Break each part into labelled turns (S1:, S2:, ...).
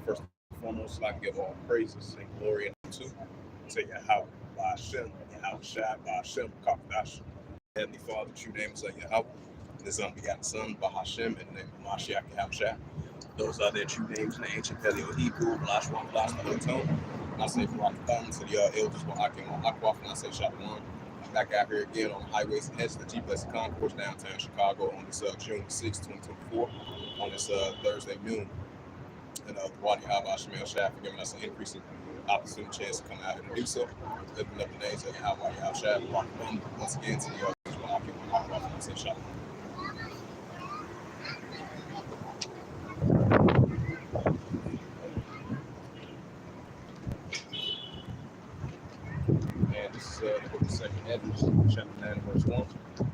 S1: First and foremost, I'd like to give all praises and glory and honor to Yahweh, by Hashem, Yahweh Shai, by Hashem, Kakadash. Heavenly Father, true name is Yahweh, His unbegotten Son, by Hashem, and the name of Mashiach Yahweh Shai. Those are their true names in the ancient Paleo Hebrew, Blash One, Blash the Holy Tone. I say for Rocky to the elders, Wahakim, Wahakwaf, and I say Shalom. I'm back out here again on the highways and Hedges, the G Blessed Concourse, downtown Chicago, on this June 6, 2024, on this Thursday noon. And Wadi Abba Shemel Shai for giving us an increasing opportunity chance to come out here and do so. Lifting up the names of Yahweh Yahweh Shai, once again to the Wahakim, Wahakwaf, and I say Shalom. And this is the book of 2nd Hedges, chapter 9, verse 1.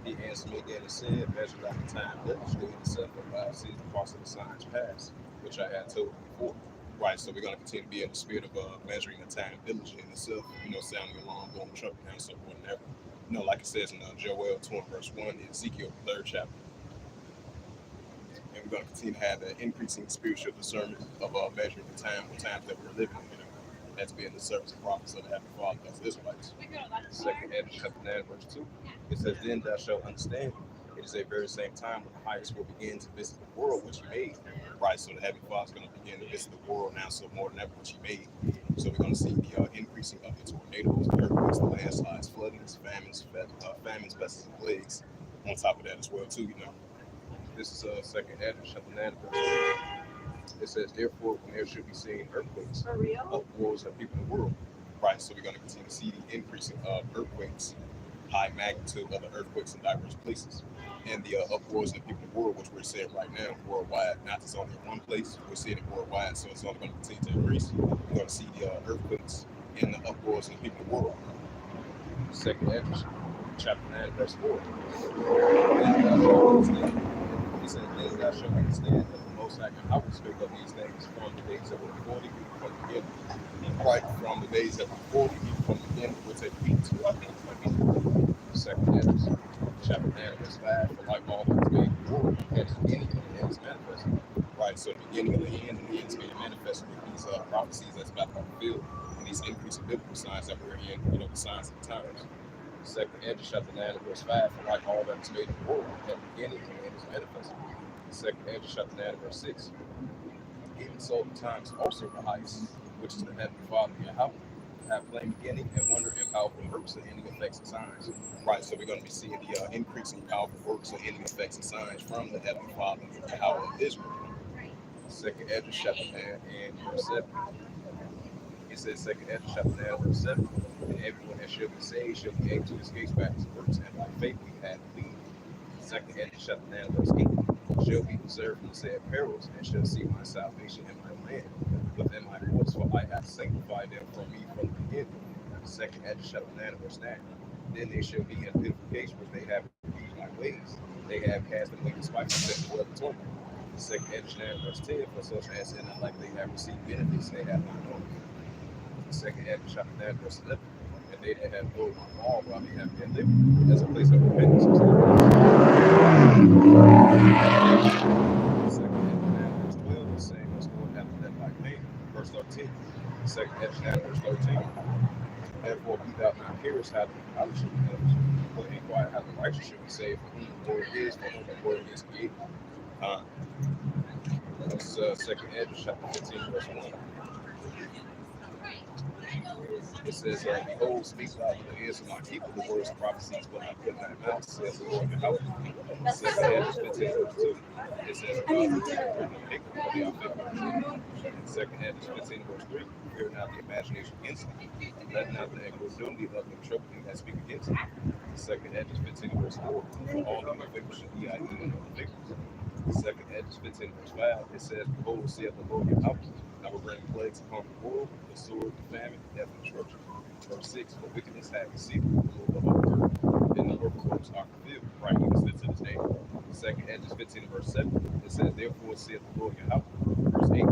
S1: He answered me again and said, measure out the time, diligently in itself, for I see the parts of the signs past, which I had told you before. Right, so we're going to continue to be in the spirit of measuring the time diligently in itself, sounding alarm, blowing the trumpet, and so forth and ever. Like it says in Joel 20, verse 1, in Ezekiel, the 3rd chapter. And we're going to continue to have that increasing spiritual discernment of measuring the times that we're living in. That's being the service of prophets of the Heavenly Father as Israelites. 2nd Hedges, chapter 9, verse 2. It says, then thou shalt understand. It is a very same time when the highest will begin to visit the world which he made. Right, so the Heavenly Father is going to begin to visit the world now, so more than ever which he made. So we're going to see the increasing of the tornadoes, the earthquakes, the landslides, floodings, famines, pests, and plagues. On top of that as well, too, This is 2nd Hedges, chapter 9, verse 2. It says, therefore, when there should be seen earthquakes, uproars of people in the world. Right, so we're going to continue to see the increasing of earthquakes, high magnitude of the earthquakes in diverse places, and the uproars of the people in the world, which we're seeing right now worldwide. Not just only in one place, we're seeing it worldwide, so it's only going to continue to increase. We're going to see the earthquakes and the uproars of the people in the world. 2nd Hedges, chapter 9, verse 4. He said, then thou shalt understand that the Most High Yahweh spake of these things from the days that were 40, from the beginning. Right, from the days that were 40, from the beginning, which take feet to 2nd Hedges, chapter 9, verse 5. For like all that was made before, at the beginning and the end is manifested. Right, so the beginning of the end and the end is being manifested with these prophecies that's about to be fulfilled, and these increasing biblical signs that we're in, the signs of the times. 2nd Hedges, chapter 9, verse 5. For like all that was made in the world, at the beginning and the end is manifested. 2nd Hedges, chapter 9, verse 6. Even so, the times also the highest, which is the Heavenly Father Yahweh, have plain beginning and wonder and powerful works and ending effects and signs. Right, so we're going to be seeing the increasing powerful works and ending effects and signs from the Heavenly Father Yahweh of Israel. 2nd Hedges, chapter 9, and verse 7. It says 2nd Hedges, chapter 9, verse 7. And everyone that shall be saved shall be able to escape back his works, and by faith we have believed. 2nd Hedges, chapter 9, verse 8. Shall be preserved from the said perils, and shall see my salvation in my land within my courts, for I have sanctified them from me from the beginning. 2nd Hedges, chapter 9, verse 9. Then they shall be in purification, which they have refused my ways. They have cast away the spite and set the the torment. 2nd Hedges, 9, verse 10. For such as in like they have received benefits, they have not known. 2nd Hedges, chapter 9, verse 11. And they that have known my law while they have been living, as a place of repentance. 2nd Hedges, 9, verse 12. The same as Lord hath led by name. Verse 13. 2nd Hedges, 9, verse 13. Therefore be thou not hearest how the knowledge shall be judged, but inquire how the righteous shall be saved, for whom the word is, for whom the word is created. That's 2nd Hedges, chapter 15, verse 1. It says, behold, speak thou to the ears of my people the words of prophecies, but I put not mouth, says the Lord Yahweh. 2nd Hedges, 15, verse 2. It says, God will take the maker, but they are faithful. 2nd Hedges, 15, verse 3. Fear not the imagination against thee, and let not the incredulity of them trouble thee that speak against thee. 2nd Hedges, 15, verse 4. For all the faithful shall be, I even know the faithful. 2nd Hedges, 15, verse 5. It says, behold, saith the Lord Yahweh, I will bring plagues upon the world, the sword, the famine, death, and destruction. Verse 6. For wickedness hath received the Lord of the earth, and the works are fulfilled, right even still to this day. 2nd Hedges, 15, verse 7. It says, therefore saith the Lord Yahweh. Verse 8.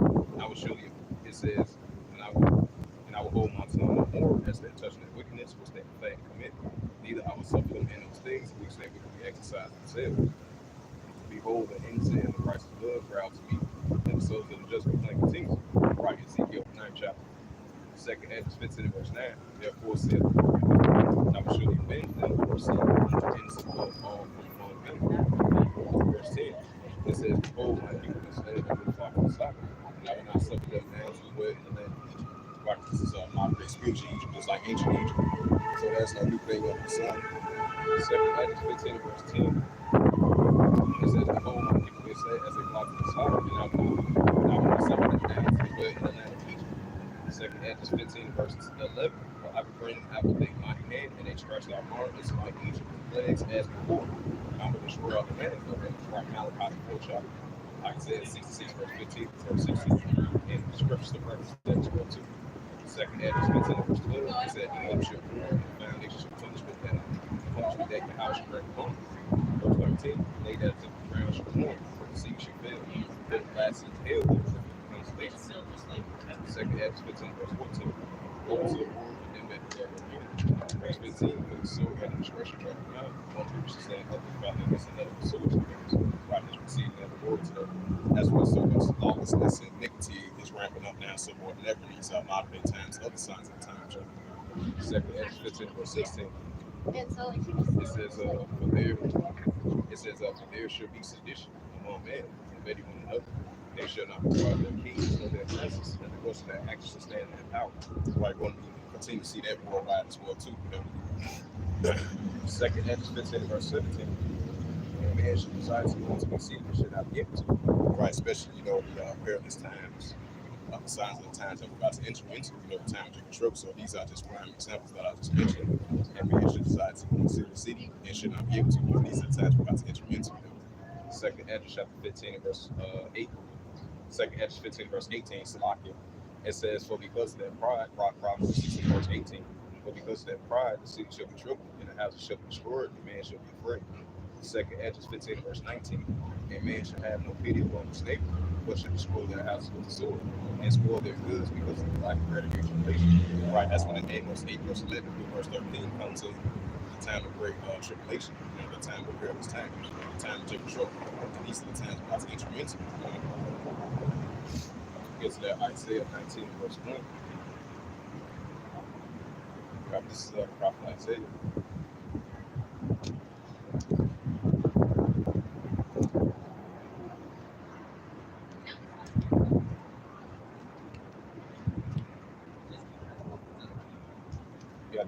S1: I will show you. It says, and I will hold my tongue no more as they touch their wickedness, which they plan to commit. Neither I will suffer them in those things which they wickedly exercise themselves. Behold, the innocent and the righteous blood cry out to me, and the souls of the just will continue. Right. Second Edges 15 and verse 9. Therefore saith the Lord, I will surely avenge them for sin and support all from among them. Verse 10. It says, behold, my people is slain under the flock of the slaughter, and I will not suffer them now to dwell in the land of Egypt. Right, this is modern day spiritual Egypt, just like ancient Egypt. So that's no new thing under the sun. Second Edges 15 and verse 10. It says, behold, my people is slain as a flock of the slaughter, and I will not suffer them now to dwell in the land of Egypt. Second Edges 15 verses 11. For I will bring them out with a mighty hand, and they stretched out arm and smite Egypt with plagues as before. I will destroy all the land of them. Right, Malachi 4 chapter. Isaiah 66 verse 15 verse 16. And the scriptures of reference that as well too. Second Edges 15 verse 12. It said, the hope shall rule, and the foundation shall punishment that punishment that the house shall bring upon. Verse 13. They that took the ground shall mourn, for the sea shall fail. The last is hell, consolation. Second Edges 15 verse 14. Woe to the war with them that dwell in verse 15. For the sword and the discretion of the mouth, one people shall stand up and fight against another with swords and guns. Righteous receiving of the Lord to them. That's what so much lawlessness and iniquity is ramping up now so more than ever in these modern day times, other signs of the times. Second Edges 15 verse 16. It says, for there shall be sedition among men, invading one another. They shall not regard their kings nor their princes, and the course of their actions shall stand in their power. Right, we're going to continue to see that worldwide as well too. Second Edges 15 verse 17. And man should desire to go to be seated and should not be able to. Right, especially the perilous times. The signs of the times that we're about to enter into, the time of Jacob trouble. So these are just prime examples that I just mentioned. And man should decide to consider the city and should not be able to. But these are the times we're about to enter into. Second Edges chapter 15 and verse 8. Second Edges 15 verse 18, Salakia. It says, for because of their pride, Proverbs 16 verse 18. For because of their pride, the city shall be troubled, and the houses shall be destroyed, and man shall be afraid. Second Edges 15 verse 19. And man shall have no pity upon his neighbor, but shall destroy their houses with the sword, and spoil their goods because of the lack of gratification. Right, that's when in Amos 8 verse 11 through verse 13 comes to the time of great tribulation, the time of perilous times, the time of Jacob trouble. And these are the times we're about to enter into. Get to that Isaiah 19 verse 1. Right, this is the prophet Isaiah.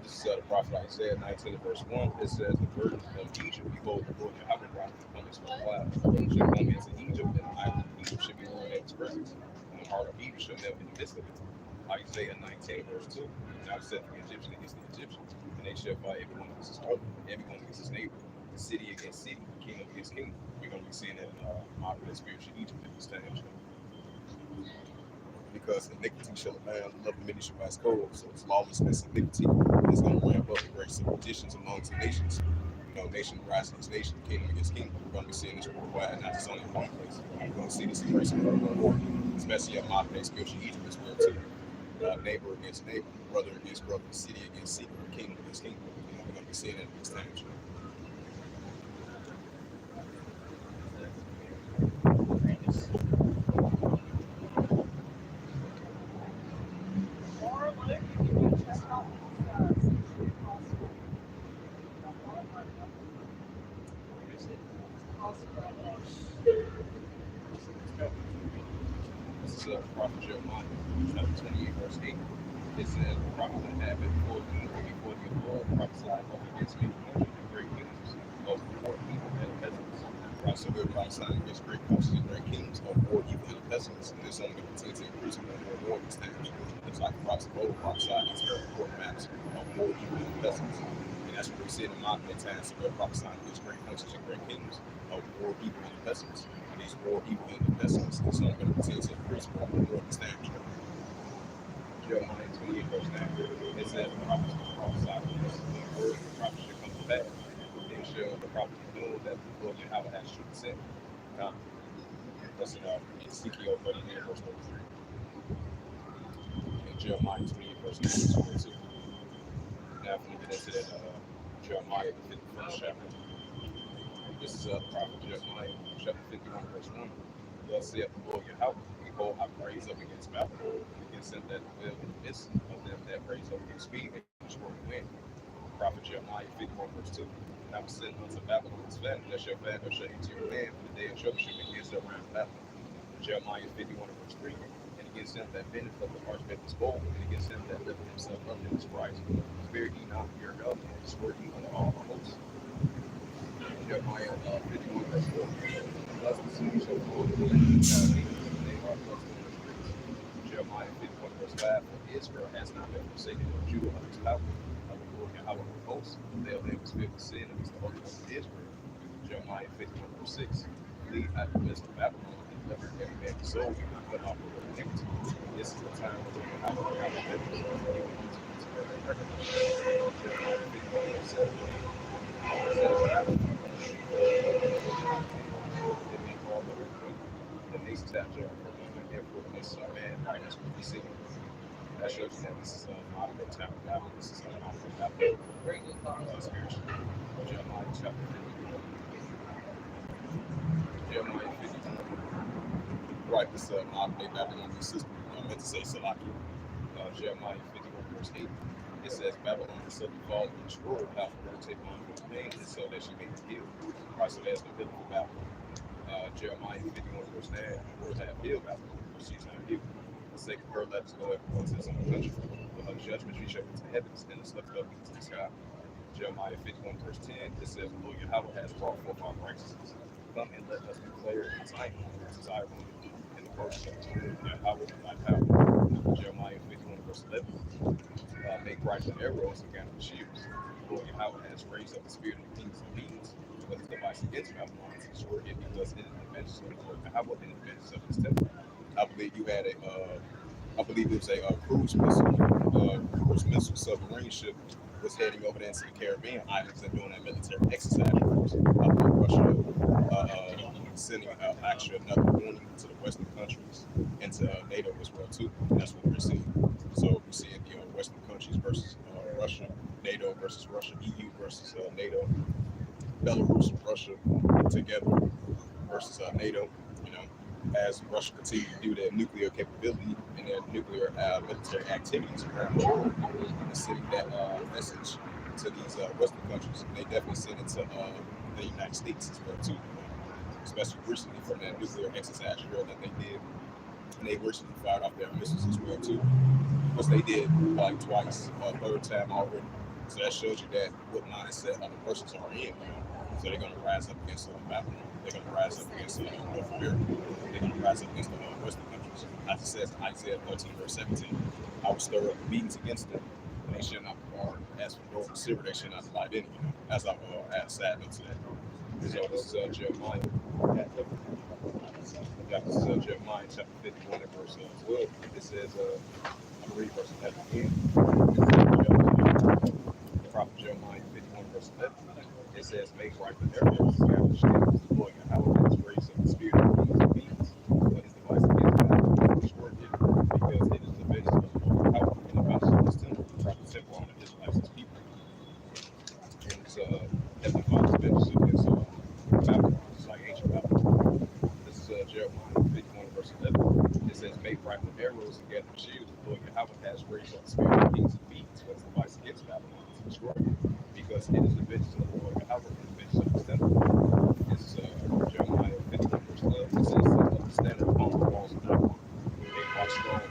S1: This is the prophet Isaiah 19 verse 1. It says, the burden of Egypt, behold, the Lord Yahweh brought the coming from clouds. Shall come into Egypt, and the island of Egypt should be Lord at his presence. And the heart of Egypt shall never be in the midst of it. Isaiah 19 verse 2. And I will set the Egyptian against the Egyptians, and they shall fight everyone against his brother, everyone against his neighbor, city against city, kingdom against kingdom. We're going to be seeing that in modern day spiritual Egypt at this time. Because iniquity shall abound, love of many shall wax cold. So it's lawlessness and iniquity is going to ramp up the great competitions amongst the nations. Nation rising against nation, kingdom against kingdom. We're going to be seeing this worldwide, not just only in one place. We're going to see this in grace and war, especially in modern day spiritual Egypt as well too. Neighbor against neighbor, brother against brother, city against city, kingdom against kingdom. We're going to be seeing it at this time. This is prophet Jeremiah, chapter 28, verse 8. It says, the prophet that have been before the Lord, prophesied against me, and great kingdoms of war, evil, and pestilence. Right, so we're prophesying against great countries and great kingdoms of war, evil, and pestilence. And this only going to continue to increase more and more these times. It's like the prophet of old prophesied these very important matters of war, evil, and pestilence. And that's what we're seeing in modern day times. So we're prophesying against great countries and great kingdoms of war, evil, and pestilence. These war, evil, and pestilence is only going to continue to increase more and more these times. Jeremiah 28 verse 9. It says, the prophets will prophesy against the word of the prophet shall come to pass. Then shall the prophet know that the Lord Yahweh has truly said. That's in Ezekiel 39 verse 33. And Jeremiah 28 verse 22. Now, if we get into that Jeremiah, the 51st chapter. This is prophet Jeremiah, chapter 51 verse 1. Thus saith the Lord Yahweh, behold, I will raise up against Babylon, against them that dwell in the midst of them that raise up their speed and destroy the wind. Prophet Jeremiah 51 verse 2. And I will send unto Babylon his famine, that shall famine shall eat your land for the day of troubleshooting against them round Babylon. Jeremiah 51 verse 3. And against them that bendeth up the archbishop's bowl, and against them that lift himself up in his Christ. Fear ye not, fear God, and swear ye unto all the hosts. Jeremiah 51 verse 4. Thus the city shall fall in the land of and they are thrust in the streets. Jeremiah 51 verse 5. For Israel has not been forsaken, nor Judah of his power. I will glory in Yahweh of hosts. Their land was filled with sin against the Holy One of Israel. Jeremiah 51 verse 6. Lead out the midst of Babylon and deliver every man his soul, and not cut off the iniquity. This is the time when I will have a difference. Jeremiah 51 verse 7. The nations have Jericho, and therefore the nations are mad, and that's what we see. That shows you that this is not a good time of battle. This is not a good battle. Spiritually. Jeremiah chapter 51. Jeremiah 51. Right, this is modern day Babylonian system. I meant to say Salaki. Jeremiah 51 verse 8. It says Babylon is suddenly fall and destroyed, how for her take on her pain, and so that she may be healed. Right, so that's the biblical Babylon. Jeremiah 51 verse 9, the words have healed Babylon, but she's not healed. The sake of her, let us go everyone to some country. For her judgment reach up into heavens, and is lifted up into the sky. Jeremiah 51 verse 10, it says, the Lord Yahweh has brought forth our righteousness. Come and let us declare in Zion his desire in the works of the Lord Yahweh in thy power. Jeremiah 51 verse 11, make rifle arrows and gather shields. The Lord Yahweh has raised up the spirit of the kings and beings, but his device against Babylon to destroy it because it is the vengeance of the Lord Yahweh and the vengeance of his temple. I believe you had I believe it was a cruise missile submarine ship was heading over there into the Caribbean islands and doing that military exercise. I believe Russia sending actually another warning to the Western countries and to NATO as well too. And that's what we're seeing. So we're seeing the Western countries versus Russia, NATO versus Russia, EU versus NATO, Belarus and Russia together versus NATO. You know, as Russia continues to do their nuclear capability and their nuclear military activities around the world, and sending that message to these Western countries. And they definitely send it to the United States as well too, especially recently from that nuclear exercise drill that they did. And they recently fired off their missiles as well too, because they did like twice, third time already. So that shows you that what mindset the Russians are in. You know? So they're going to rise up against Babylon. They're going to rise up against North America. They're going to rise up against the Western countries. As it says in Isaiah 13 verse 17, I will stir up meetings against them, and they shall not depart. As for gold and silver, they shall not delight in. You know, as I will add sad into that. So this is Jeremiah. This is Jeremiah chapter 51 and verse 12. It says, I'm going to read verse 11 again. The prophet Jeremiah 51 verse 11. It says, make right for arrows, gather shields, the Lord Yahweh has raised up the spirit of kings and beings, but his device against Babylon will destroy it, because it is the vengeance of the Lord Yahweh and the vengeance of his temple, the temple on the Israelites, his people. And it's Heavenly Father's vengeance against Babylon, just like ancient Babylon. This is Jeremiah 51 verse 11. It says, make right for arrows and gather shields, the Lord Yahweh has raised up the spirit of kings and beings, but his device against Babylon to destroy it, because it is the vengeance of the Lord Yahweh and the vengeance of his temple. This is Jeremiah 51 verse 12. It says, set up the standard upon the walls of Babylon. They watch strong.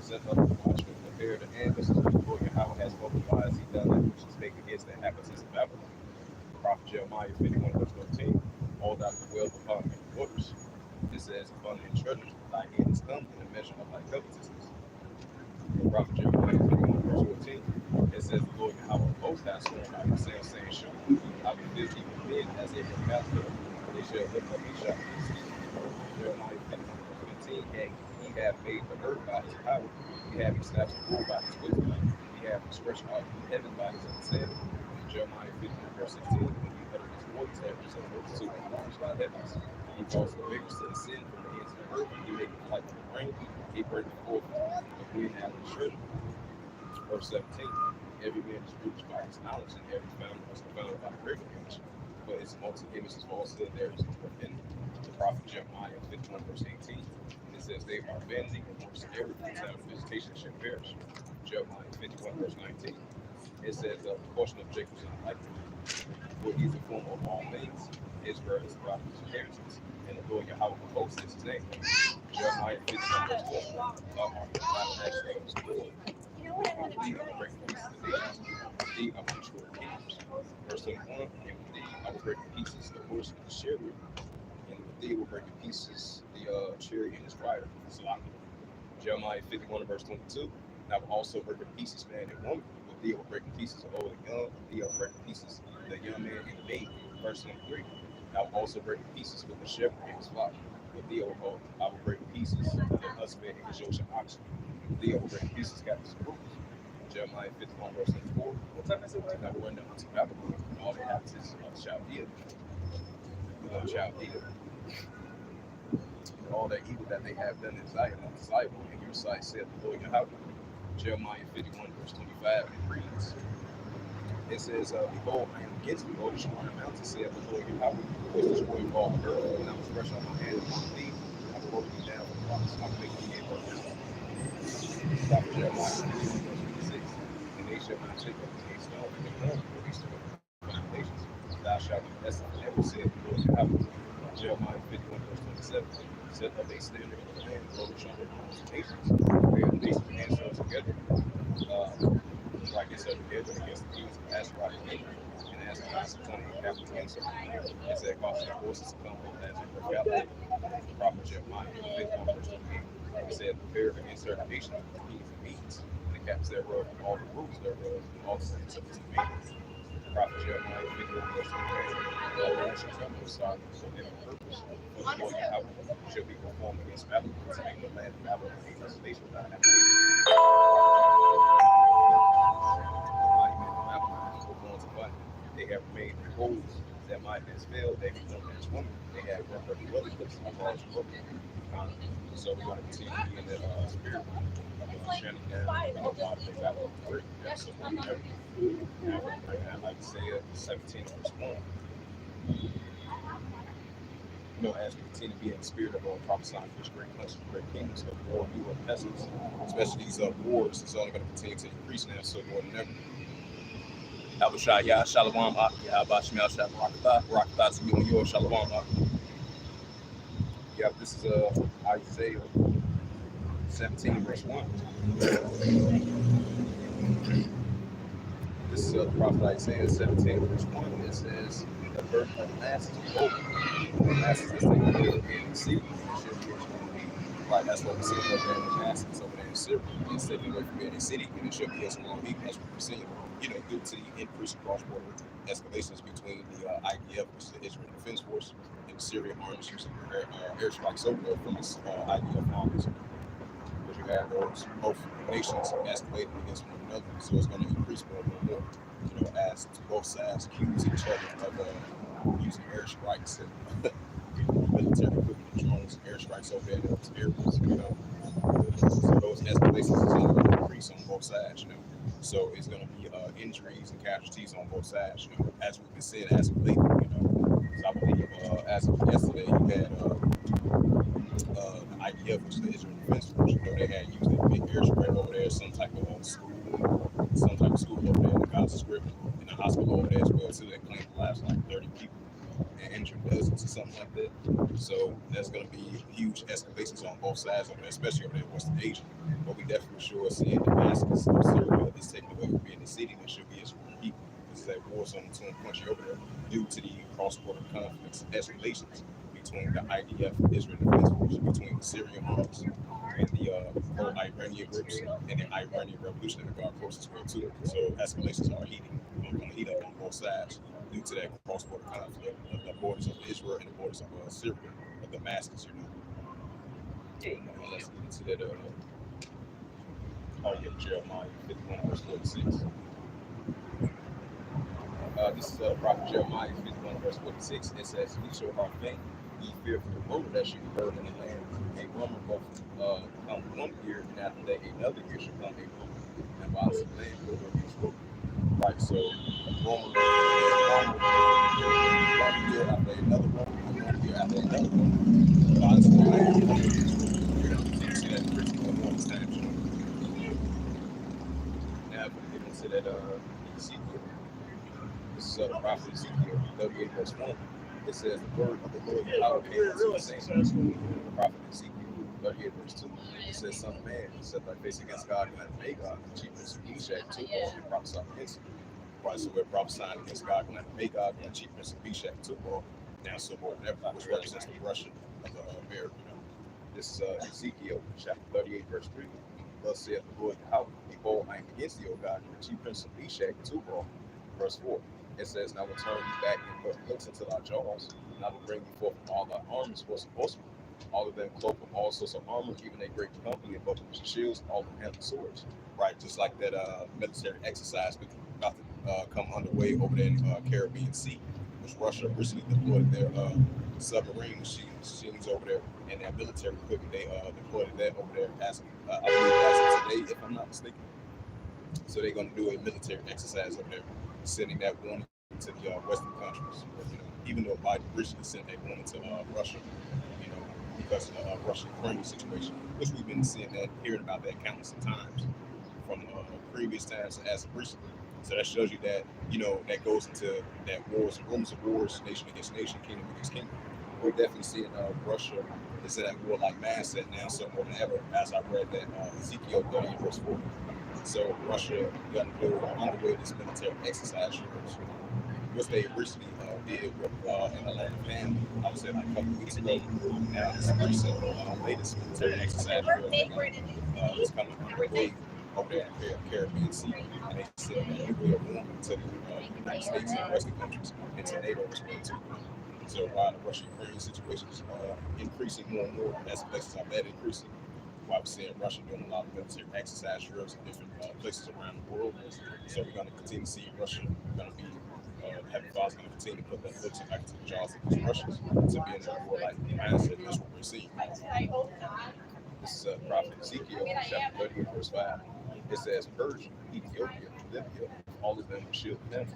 S1: Set up the watchmen, prepare the ambush. The Lord Yahweh has spoken lies. He done that which is spake against the inhabitants of Babylon. The prophet Jeremiah 51 verse 13. All that the wealth upon many waters. It says, abundant treasures, thy hand is come in the measure of thy covetousness. The prophet Jeremiah 51 verse 14. It says, the Lord Yahweh both has sworn by himself, saying, surely I will fill thee with men as a capital. They shall lift up each other. Jeremiah 51 verse 15. He hath made the earth by his power. He hath established the world by his wisdom. He hath stretched out heaven by his understanding. Jeremiah 51 verse 16. When you utter his voice, have you some multitude of waters by heavens. He calls the rivers to descend from the ends of the earth. He maketh light of the rain. He bringeth forth the green out of the treasure. Verse 17. Every man is rich by his knowledge, and every founder is founded by the great image. But his multi images falsehood, there is no in. The prophet Jeremiah 51 verse 18. It says, they are bending and most every time visitation shall perish. Jeremiah 51 verse 19. It says, the portion of Jacob is not like him, for he is the form of all things. Israel is God's inheritance, and the Lord Yahweh of hosts is his name. Jeremiah 51 verse 12. God actually was good. Thee of the break pieces of thee of the short kingdoms. Verse 21. And with thee I will break in pieces the horse and the chariot, and with thee will break in pieces the chariot and his rider. Salah. Jeremiah 51 verse 22. And I will also break in pieces man and woman. With thee I will break in pieces the old and young. With thee I will break in pieces the young man and the maid. Verse 23. And I will also break in pieces with the shepherd and his flock. With thee I will break in pieces the husband and his yoke of oxen. With thee I will break in pieces captives and rulers. Jeremiah 51 verse 24. And I will run down unto Babylon and all the inhabitants of Chaldea. Chaldea. And all that evil that they have done in Zion, in your sight, said the Lord Yahweh. Jeremiah 51 verse 25, it reads, it says, behold, I am against you, O destroy the mountain, saith the Lord Yahweh, who is destroying all the earth, and I will stretch out my hand upon thee, I will roll thee down with rocks, I will make thee a broken Prophet Jeremiah 51 verse 26, and they shall not shake up a stone in the corner, for these two foundations, thou shalt be blessed forever, saith the Lord Yahweh. Jeremiah 51 verse 27, set up a standard in the land, blow the trumpet amongst the nations, where the nations answer together, like this together against the kings of Asherah and Egypt, and as the last 20 after the answer, it said, cause their horses to come up as they broke out. The prophet Jeremiah 51 verse 28, it said, prepare against certain nations with the kings of Medes, and the captains thereof, and all the rulers thereof, and all the cities of his dominions. Prophet Jeremiah 51 verse 28, the Lord shall come with sorrow, so then the purpose for the Lord Yahweh shall be performed against Babylon, to make the land of Babylon a desolation without habitation. They have made holes that might have failed. They become as women. They have run up dwelling places of large broken. So we're going to continue to be in that spirit of shutting down God they got to work. So right now, like Isaiah 17 verse 1. As we continue to be in the spirit of prophesying for this great country, great kingdoms, of war, new and peasants, especially these wars, is only going to continue to increase now, so more than ever. Abishaya, Shalom, Abashmel, Rakata, to you and yours, Shalom. Yeah, this is Isaiah 17, verse 1. This is the prophet Isaiah 17, verse 1. It says, the birth of the masses is over. The masses is taken care of in the city. Right, that's what we see over there in the masses over there in Syria. It's taken away from any city, and it should be as long as we're seeing, due to the increase in cross-border escalations between the IDF, which is the Israel Defense Force, and the Syrian armies using airstrikes over there from this IDF armies. Because you have those both nations escalating against one another, so it's going to increase more and more. As both sides accuse each other of using airstrikes and military equipment, drones, airstrikes over there in those areas. So those escalations is going to increase on both sides. So it's going to be injuries and casualties on both sides. As we've been saying, as of late, because I believe as of yesterday, you had the IDF, which is the Israel Defense Force. They had used a big airstrike over there, some type of school over there in the Gaza Strip, and a hospital over there as well too. They claimed the last like 30 people and injured dozens or something like that. So there's going to be huge escalations on both sides over there, especially over there in Western Asia. But we definitely sure seeing Damascus of Syria is taken away from being a city that should be Israel people. This is a war zone between the country over there due to the cross-border conflicts, escalations between the IDF, Israel Defense Force, between the Syrian armies and the pro-Iranian groups and the Iranian Revolutionary Guard Corps as well too. So escalations are going to heat up on both sides due to that cross-border conflict, the borders of Israel and the borders of Syria, of Damascus, let's get into that. Jeremiah 51 verse 46. This is prophet Jeremiah 51 verse 46. It says, "Ye shall not faint, ye fear for the rumor that should be heard in the land. A rumor both come 1 year, and after that another year shall come a rumor. And while the land will be spoken." Right, so rumor 1 year after another rumor, 1 year God that never come. God's the man who come with Israel. You're going to continue to see that increasing more and more as time. Now, if we get into that Ezekiel, this is the prophet Ezekiel 38 verse 1. It says, the word of the Lord Yahweh came unto the same the prophet Ezekiel 38 verse 2. It says, son of man, set thy face against God and Magog, the chief prince of Meshach, Tubal, and prophesy against him. Right, so we're prophesying against God and Magog, and the chief prince of Meshach, Tubal, now so forth, which represents the Russian of the American. This is Ezekiel chapter 38 verse 3. Thus saith the Lord Yahweh, behold, I am against thee, O God, and the chief prince of Meshach, Tubal. Verse 4. It says, and I will turn thee back and put hooks into thy jaws, and I will bring thee forth from all thy armies, horse and horsemen, all of them cloaked with all sorts of armor, even a great company of bucklers and shields, all of them handle swords. Right, just like that military exercise about to come underway over there in Caribbean Sea, which Russia recently deployed their submarine machines over there, and their military equipment. They deployed that over there as I believe as of today, if I'm not mistaken. So they're going to do a military exercise over there, sending that warning to the Western countries. Even though Biden recently sent that warning to Russia, because of the Russia-Ukraine situation, which we've been seeing that, hearing about that countless of times from previous times as of recently. So that shows you that, that goes into that wars, rumors of wars, nation against nation, kingdom against kingdom. We're definitely seeing Russia is in that warlike mindset now, so more than ever, as I read that Ezekiel 38 verse 4. So Russia got to do underway this military exercise, which they recently did with in the land of Ham, I would say like a couple of weeks ago. Now this recent latest military exercise is coming underway over there in the Caribbean Sea, and they send a nuclear warning to the United States and Western countries and to NATO as well too. So while the Russia-Ukraine situation is increasing more and more, as places like that increasing, while we're seeing Russia doing a lot of military exercise drills in different places around the world. So we're going to continue to see Russia going to be Heavenly Father's going to continue to put that hooks back into the jaws of these Russians to be in a war like mindset. That's what we're seeing. This is prophet Ezekiel chapter 38 verse 5. It says, Persia, Ethiopia, Libya, all of them will shield them.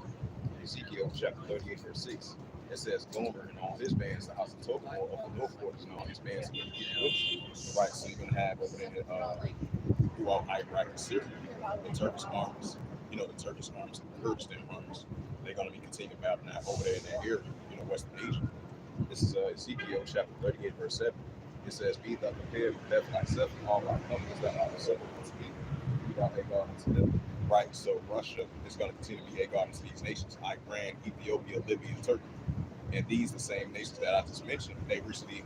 S1: Ezekiel chapter 38 verse 6. It says, Gomer and all his bands, the house of Tokmor of the north quarters and all his bands are going to get books. Right, so you're going to have over there throughout Iraq and Syria, the Turkish armies, the Turkish armies, the Kurdistan armies. They're going to be continuing battling out over there in that area, Western Asia. This is Ezekiel chapter 38 verse 7. It says, Be thou prepared with death thyself and all thy companies that are assembled unto thee. Be thou a God unto them. Right, so Russia is going to continue to be a God unto these nations, Iran, Ethiopia, Libya, and Turkey. And these are the same nations that I just mentioned. They recently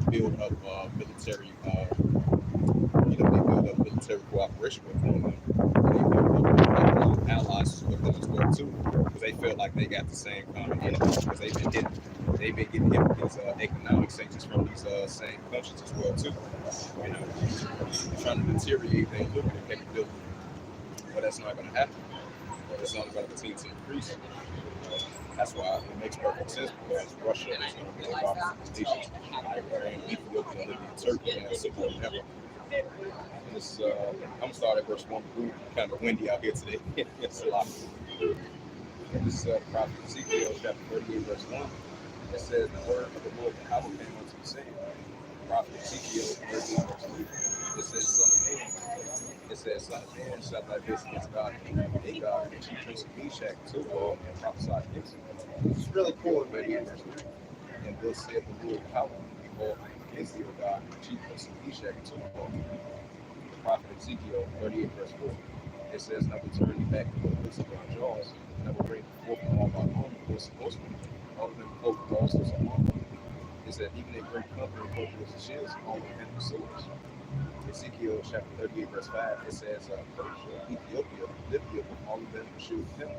S1: built up military, they built up military cooperation with them. And they built up economic allies with them as well too, because they feel like they got the same common enemy, because they've been getting hit with these economic sanctions from these same countries as well too. Trying to deteriorate their nuclear capability, but that's not going to happen. It's only going to continue to increase. That's why it makes perfect sense, because Russia is going to be involved in these nations, Iran, Ethiopia, Libya, Turkey, and so forth and ever. And it's, I'm going to start at verse 1. It's kind of windy out here today. It's a lot. And this is the prophet Ezekiel chapter 38, verse 1. It says, The word of the Lord Yahweh came unto me, saying, prophet Ezekiel 38, verse 3. It says, Son of man, shalt thy face against God, and Magog, and chief prince of Meshach, Tubal, and prophesy against him. It's really cool, but in verse 3. And thus saith the Lord Yahweh, behold, I am against thee, O God, and chief prince of Meshach, Tubal. The prophet Ezekiel 38, verse 4. It says, And I will turn thee back to the hooks of thy jaws, and I will bring forth all thy army, horse and horsemen, all of them cloaked with all sorts of armor. It said, Even a great company of bucklers and shields, all of them swords. Ezekiel chapter 38, verse 5, it says, Persia, Ethiopia, Libya, all of them will shield him.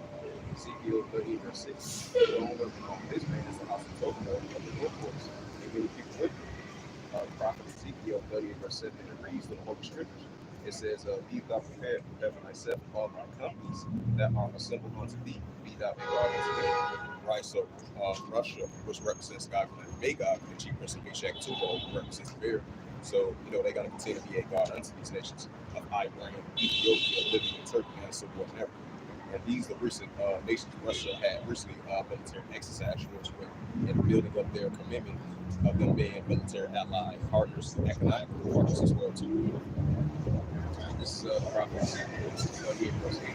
S1: Ezekiel 38, verse 6, Gomer and all his men is the house of Tokmor of the north quarters, and many people with him. Prophet Ezekiel 38, verse 7, and it reads the Holy Scriptures. It says, Be thou prepared to prepare for thyself all thy companies that are assembled unto thee, be thou a God unto them. Right, so Russia, which represents God and Magog, and chief prince of Meshach, Tubal, represents the bear. So, they're going to continue to be a God unto these nations of Iran, Ethiopia, Libya, Turkey, and so forth and ever. And these the recent nations Russia had recently military exercise towards Ukraine and building up their commitment of them being military allied partners, economic partners as well too. This is Prophet Ezekiel 38 verse 8.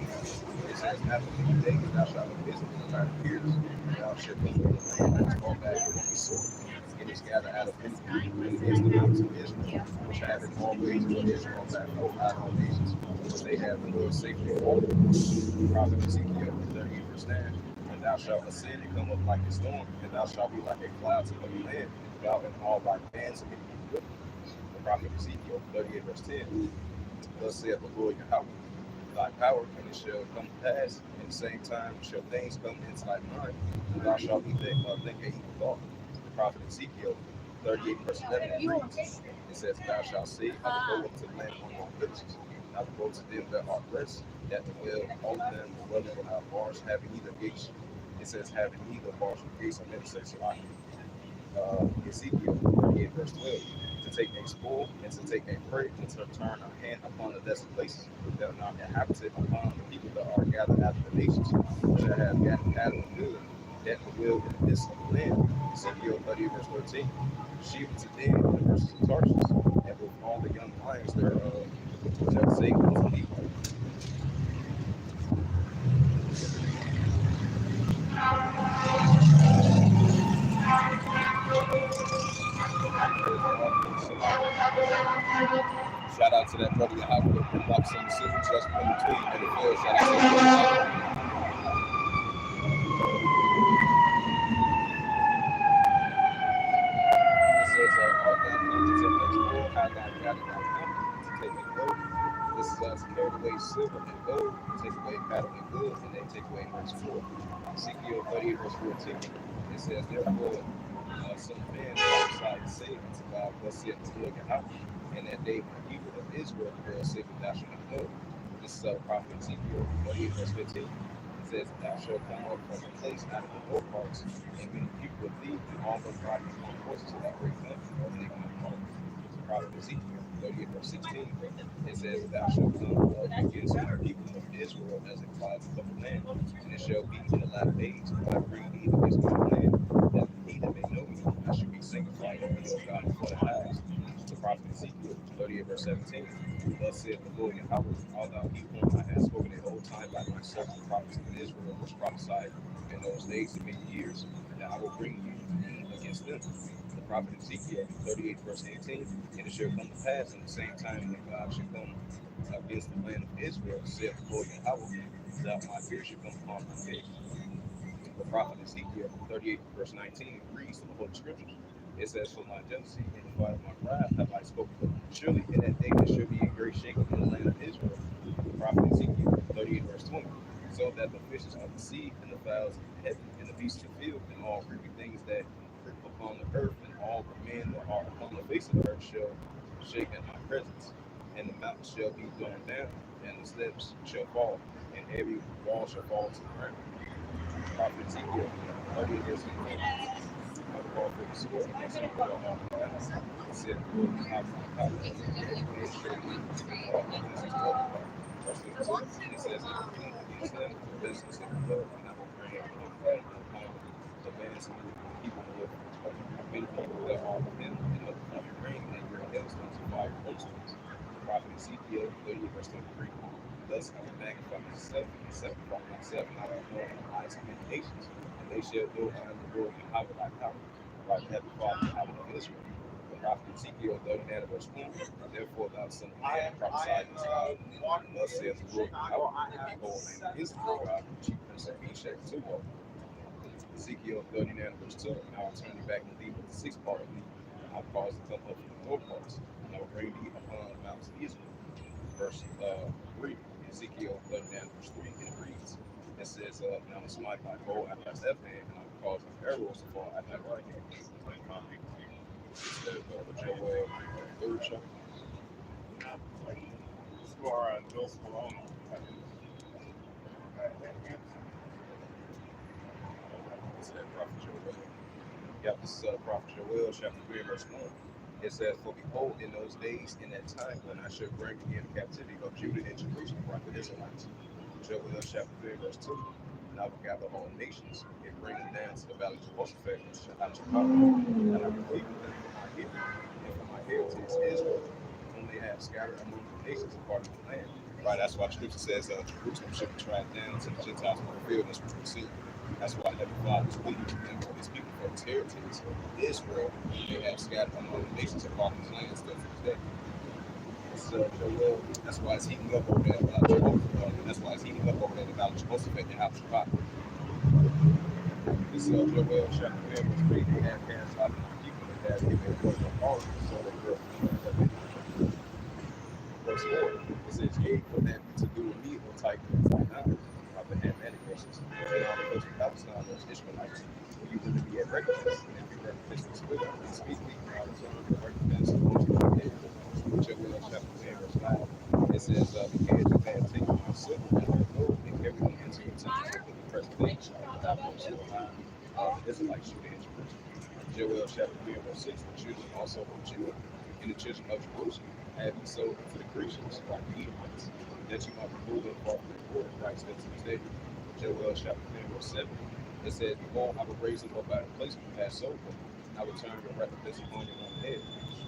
S1: It says, after many days thou shalt visit in the latter years, thou shalt be in the land that is called back from the sword. It is gathered out of many people and against the mountains of Israel, which have in all ways brought Israel back out of the nations, which they have the Lord safely for them. Prophet Ezekiel 38 verse 9. And thou shalt ascend and come up like a storm, and thou shalt be like a cloud to cover land, thou and all thy bands of people with thee. The prophet Ezekiel 38 verse 10. Thus saith the Lord Yahweh, thy power, and it shall come to pass, and the same time shall things come into thy mind, and thou shalt be think a evil thought. The prophet Ezekiel 38 verse 11 reads, it says, thou shalt say, I will go up to the land on your witnesses, and I will go to them that are blessed, that the well, all of them dwelling without bars, having neither gates. It says, having neither bars or gates, I never say Salaki. Ezekiel 38 verse 12, to take a spoil and to take a prey and to turn a hand upon the desolate places that are not inhabited upon the people that are gathered out of the nations, which I have gathered cattle and good, that the will in the midst of the land. Ezekiel 38 verse 13, sheep to them in the verses of Tarshish, and with all the young lions thereof, shall say unto thee, shout out to that brother Yahweh, the box on the scene, just in between, and the field, shout out to that brother Yahweh. To take a gold. This is us to carry away silver and gold, take away cattle and goods, and then take away verse 4. Ezekiel 38 verse 14. It says, therefore, some men prophesied and say unto God, thus saith the Lord Yahweh, and that day when the people of Israel will say that thou shalt not know. This is the prophet Ezekiel 38 verse 15. It says, thou shalt come up from a place out of the low parts, and many people will leave, and all the bodies on horses of that great country, and they come apart. Prophet Ezekiel 38 verse 16, it says, thou shalt come against the people of Israel as a cloud to cover land, and it shall be in the latter days when I bring thee against my land, that the heathen may know me, I shall be sanctified unto your God before the eyes. The prophet Ezekiel 38 verse 17, thus saith the Lord Yahweh, all thou people I have spoken in old time by my servants the prophets of Israel, which prophesied in those days and many years, that I will bring you against them. The prophet Ezekiel 38 verse 18, and it shall come to pass in the same time that God shall come against the land of Israel, saith the Lord Yahweh, that my fear shall come upon my gate. The prophet Ezekiel 38 verse 19 reads from the Holy Scriptures. It says, for my jealousy and the fire of my wrath have I spoken. Surely in that day there shall be a great shaking in the land of Israel. The prophet Ezekiel 38 verse 20. So that the fishes of the sea and the fowls of the heaven and the beasts of the field and all creeping things that creep upon the earth and all the men that are upon the face of the earth shall shake in my presence. And the mountains shall be thrown down, and the steps shall fall, and every wall shall fall to the ground. Prophet Ezekiel 38 verse 15. I will call for the sword against them that are on the mountains. It said, the Lord is not my power. And shall be against his blood. Verse 15. It says, I will bring against them the vengeance of the blood, and I will bring upon the bands of the people with many people that are with them, and of the heavy rain and great hailstones and fire hailstones. Prophet Ezekiel 38 verse 23. Thus I will magnify myself and sanctify myself, and I will know in the eyes of many nations, and they shall know I am the Lord and Yahweh thy power, like the heavenly Father, Yahweh of Israel. The prophet Ezekiel 39 verse 1. Therefore thou son of man, prophesy against God, and thus saith the Lord Yahweh, behold, I am against thee, God, the chief prince of Meshach and Tubal. Ezekiel 39 verse 2. And I will turn thee back and thee with the sixth part of thee, and I will cause to come up from the four parts, and I will bring thee upon the mountains of Israel. Verse 3, Ezekiel 39 verse 3, and it reads, it says, and I will smite thy bow at thy left hand, and I will cause thy arrows to fall at thy right hand. It says, Joel, third chapter. It's that prophet Joel. Yep, this is prophet Joel, chapter 3, verse 1. It says, for behold, in those days, in that time, when I shall bring again the captivity of Judah and Jerusalem, right, the Israelites, Joel chapter 3, verse 2. And I will gather all nations and bring them down to the valley of Jehoshaphat, which shall have Chicago. And I will leave them for my people, and for my heritage Israel, whom they have scattered among the nations of part of the land. Right, that's why the scripture says Jerusalem should be tracked down to the Gentiles for the field. That's what we see. That's why Heavenly Father is leading them for his people, for his heritage, Israel, whom they have scattered among the nations of part of his land still to this day. It's Joel. That's why it's heating up over there about Jehoshaphat. That's why it's heating up over there about Jehoshaphat and how Shabbat. This is Joel chapter 10, verse 3. They have cast out my people that have given them of all, so they will. Verse 4. It says, yea, for that to do with me or type now of the Hamitic verses. And all the coast of Palestine, those Ishmaelites, for you to be at recompense and be recompensed with spirit and speak me all the time for recompense of what you have did. Joel chapter 10, verse 5. It says, the hedge of that take my silver and my gold and carry them into the temple of the presentation of the Israelites should enter. Joel chapter 3, verse 6. The children also of Judah and the children of Jerusalem have you sold to the Grecians like the Edomites, that you might remove them from the border Christ to this day. Joel chapter 10, verse 7. It says, behold, I will raise them up out of the place where you have sold them. I will turn your recompense upon your own head.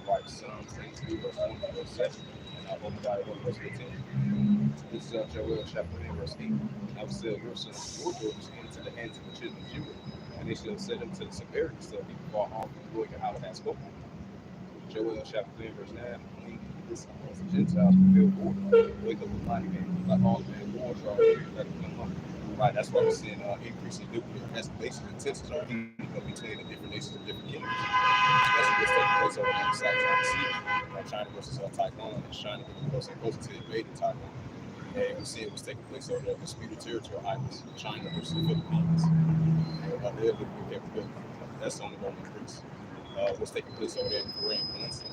S1: Like Psalms 83, verse 1 and verse 7. And I will die 1 verse 15. This is Joel chapter 10, verse 8. I will sell your sons and your daughters into the hands of the children of Judah, and they shall sell them to the Samaritans, so people far off from the Lord Yahweh has spoken. Joel chapter 10, verse 9. When this amongst the Gentiles fulfill order, wake up the mighty man, like all men wars are, let them come up. Right, that's why we're seeing increasing nuclear escalation and tensions are heating up between the different nations and different kingdoms. That's what's taking place over on the South China Sea. China versus Taiwan, and China getting closer and closer to invading Taiwan. And we see it was taking place over there, the disputed territorial islands, China versus the Philippines. And their nuclear capability, that's only going to increase. What's taking place over there in the Korean Peninsula,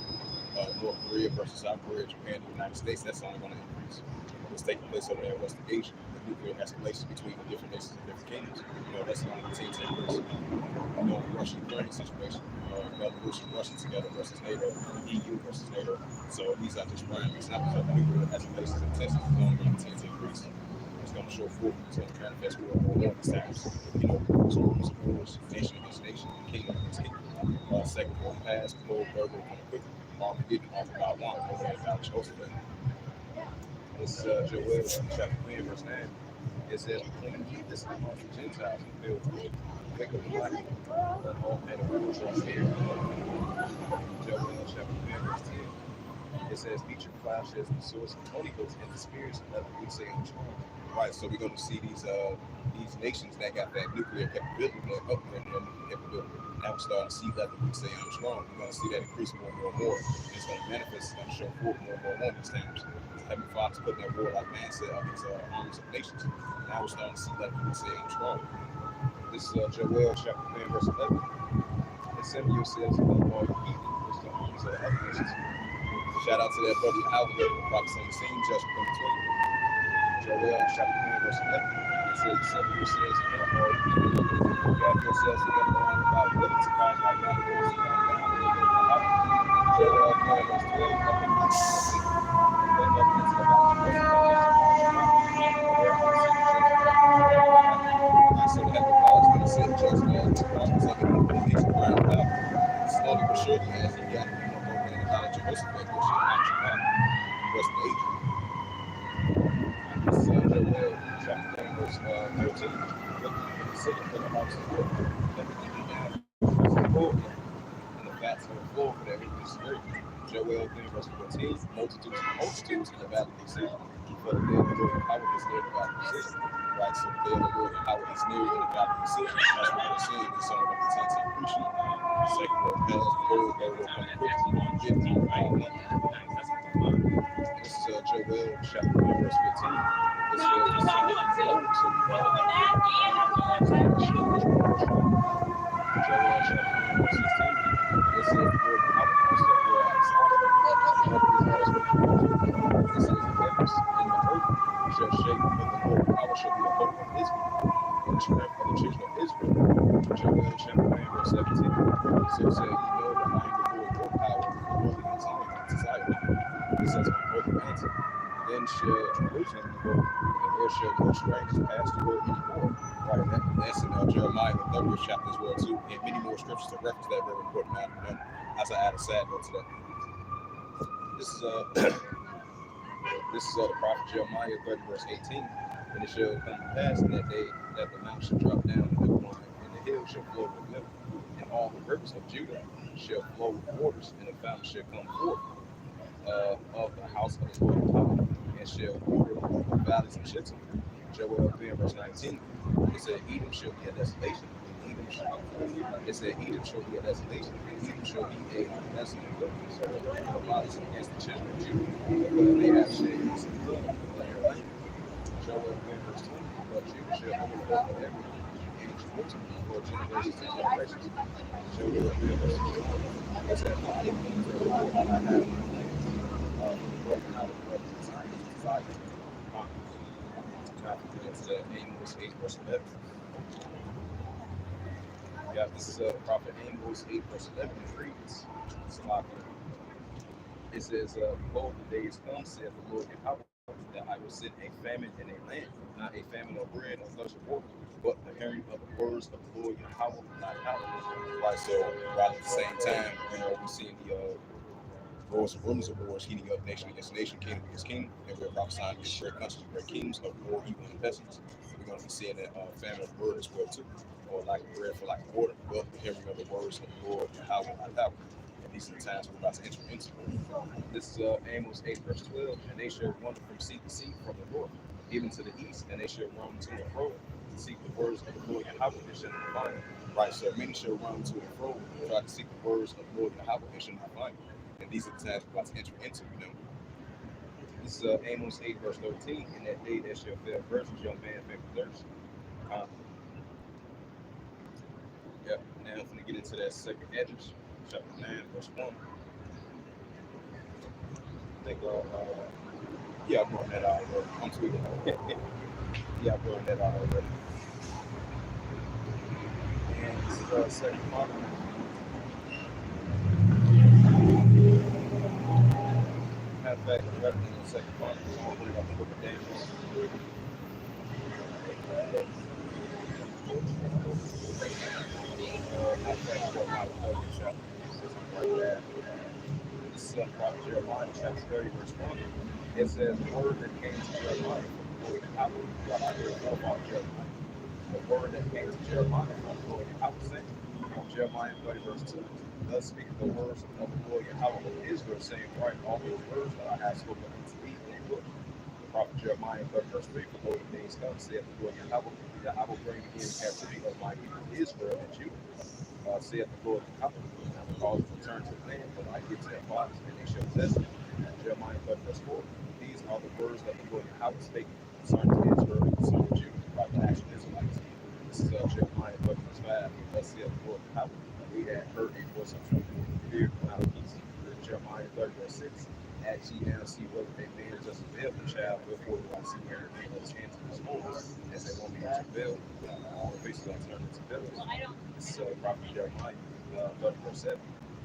S1: North Korea versus South Korea, Japan, the United States, that's only going to increase. What's taking place over there in Western Asia, the nuclear escalation between the different nations and different kingdoms, that's going to continue to increase. The Russia-Ukraine situation, Belarus and Russia together versus NATO, EU versus NATO. So these are just prime examples of nuclear escalations and tensions is only going to continue to increase. It's going to show forth, it's going to manifest World War I these times. Wars, wars, nation against nation, kingdom against kingdom. Second war pass, World War coming quickly. Armageddon, Armageddon, over there about Jehoshaphat. This is Joel chapter 3, verse 9. It says, when you this amongst the Gentiles and build wood, wake up the body, let all men of war draw near. Joel chapter 3, verse 10. It says, beat your plowshares and swords and Holy Ghost and the spirits and let we say in strong. Right, so we're going to see these nations that got that nuclear capability, that upgrade their nuclear capability. Now we're starting to see that we say I'm strong. We're going to see that increase more and more and more. It's going to manifest, it's going to show forth more and more these times. Heavenly Father's putting that war, like man said, against armies of nations. Now we're starting to see that we say I'm strong. This is Joel chapter 10, verse 11. And send yourselves above all your people, which the armies of the other nations. Shout out to that brother Howard, the prophets on the scene, judgment from the 20. Joel chapter 10, verse 11. It says, send yourselves above all your people. Gather yourselves together around about willing to God, like God wills to come down and look at the house. Joel 10, verse 12. Up and down the city. And then up into the valley of so the Heavenly Father is going to send judgment as the prophets of the nation round about. Slowly but surely, as he gathered them up over in the valley of Jehoshaphat, which is out West Asia. This is Joel chapter 10, verse 14. Look for the city for the house of the Lord. Let the people down the floor, and the fats on the floor for their increase spirit. Joel 10, verse 14. Multitudes in the valley of decision. For the day of the Lord, how is near the valley of decision? Right, so the day of the Lord, how is near in the valley of decision. That's what we're seeing. It's only going to continue to increase. The second word pass, the third day will come quickly. Get it all one. This is Joel chapter 1, verse 15. It says, the sun is low, so we know that Joel chapter 1, verse 16. It says, the Lord Yahweh also will out It says, the heavens and the earth shall shake, but the Lord Yahweh shall be the hope of Israel, and the strength of the children of Israel. Joel chapter 1, verse 17. So say, you know that I am the Lord your power, the Lord in Zion. This says, on holy mountain. Then shall Jerusalem before, and there shall no strangers pass through her anymore. Right, that's in Jeremiah the 30th chapter as well too, and many more scriptures to reference that very important matter. You know, as I add a side note to that. This is this is the prophet Jeremiah 30 verse 18. And it shall come to pass in that day that the mountain shall drop down with wine, and the hills shall flow with milk, and all the rivers of Judah shall flow with waters, and the fountain shall come forth of the house of the Lord of power, and shall water the valleys of Shittim. Joel 3 verse 19. It said, Edom shall be a desolation. It said, Edom shall be a desolation. Edom shall be a desolate wilderness. The bodies against the children of Judah, because they have shed innocent blood in their land. Joel 3 verse 20. But Judah shall overflow of every in Jerusalem for generations and generations. Joel 3 verse 21. It said, I have my land. Broken out of brothers and Zion. Now, it's Amos 8 verse 11. Yeah, this is Prophet Amos 8 verse 11. It reads, it says, behold, the days come, saith the Lord Yahweh, that I will send a famine in a land, not a famine of bread or thirst of water, but the hearing of the words of the Lord Yahweh, not Yahweh. Right, so right at the same time, you know, we see the wars and rumors of wars heating up nation against nation, kingdom against kingdom, and we're prophesying against great countries and great kingdoms of war, evil, and pestilence. We're going to be seeing that famine of word as well too, or like bread for like water, but the hearing of the words of the Lord Yahweh, not Yahweh. And these are the times we're about to enter into. This is Amos 8 verse 12, and they shall wander from sea to sea, from the north even to the east, and they shall roam to and fro to seek the words of the Lord Yahweh, and shall not find them. Right, so many shall roam to and fro and try to seek the words of the Lord Yahweh, and shall not find them. And these are the times we're about to enter into, you know. This is Amos 8 verse 13, in that day that shall fail virgins, young man fail thirst. Yep, now I'm going to get into that second Hedges, chapter 9 verse 1. I think yeah, I'm going that out already. I'm tweeting. Yeah, I'm going that out already. And this is second part. Matter of fact, I'm wrapping in the second part. I'm going to put it up the book of Daniel. Matter of fact, I'm going out of the chapter. This is Prophet Jeremiah, chapter 30, verse 1. It says, the word that came to Jeremiah from the Lord Yahweh, while I hear more about Jeremiah. The word that came to Jeremiah from the Lord Yahweh, saying, Jeremiah 30, verse 2. Thus speak the words of the Lord Yahweh of Israel, saying, write all those words that I have spoken unto thee in a book. The prophet Jeremiah 30, verse 3. For those days come, saith the Lord Yahweh, that I will bring again captivity of my people Israel and Judah. Saith the Lord Yahweh, and I will cause them to return to the land, for I give to their fathers, and they shall possess it. Jeremiah 30, verse 4. These are the words that the Lord Yahweh spake concerning to Israel and concerning Judah, about the actual Israelites. This is Jeremiah 30, verse 5. Thus saith the Lord Yahweh, we had heard a voice of truth, fear not of peace. Jeremiah 30, verse 6. Ask ye now, see whether a man just veil the child, wherefore do I see everything of his hands in his homes, as they won't be to veil, all the faces are turned into veils. This is prophet Jeremiah 30, verse 7.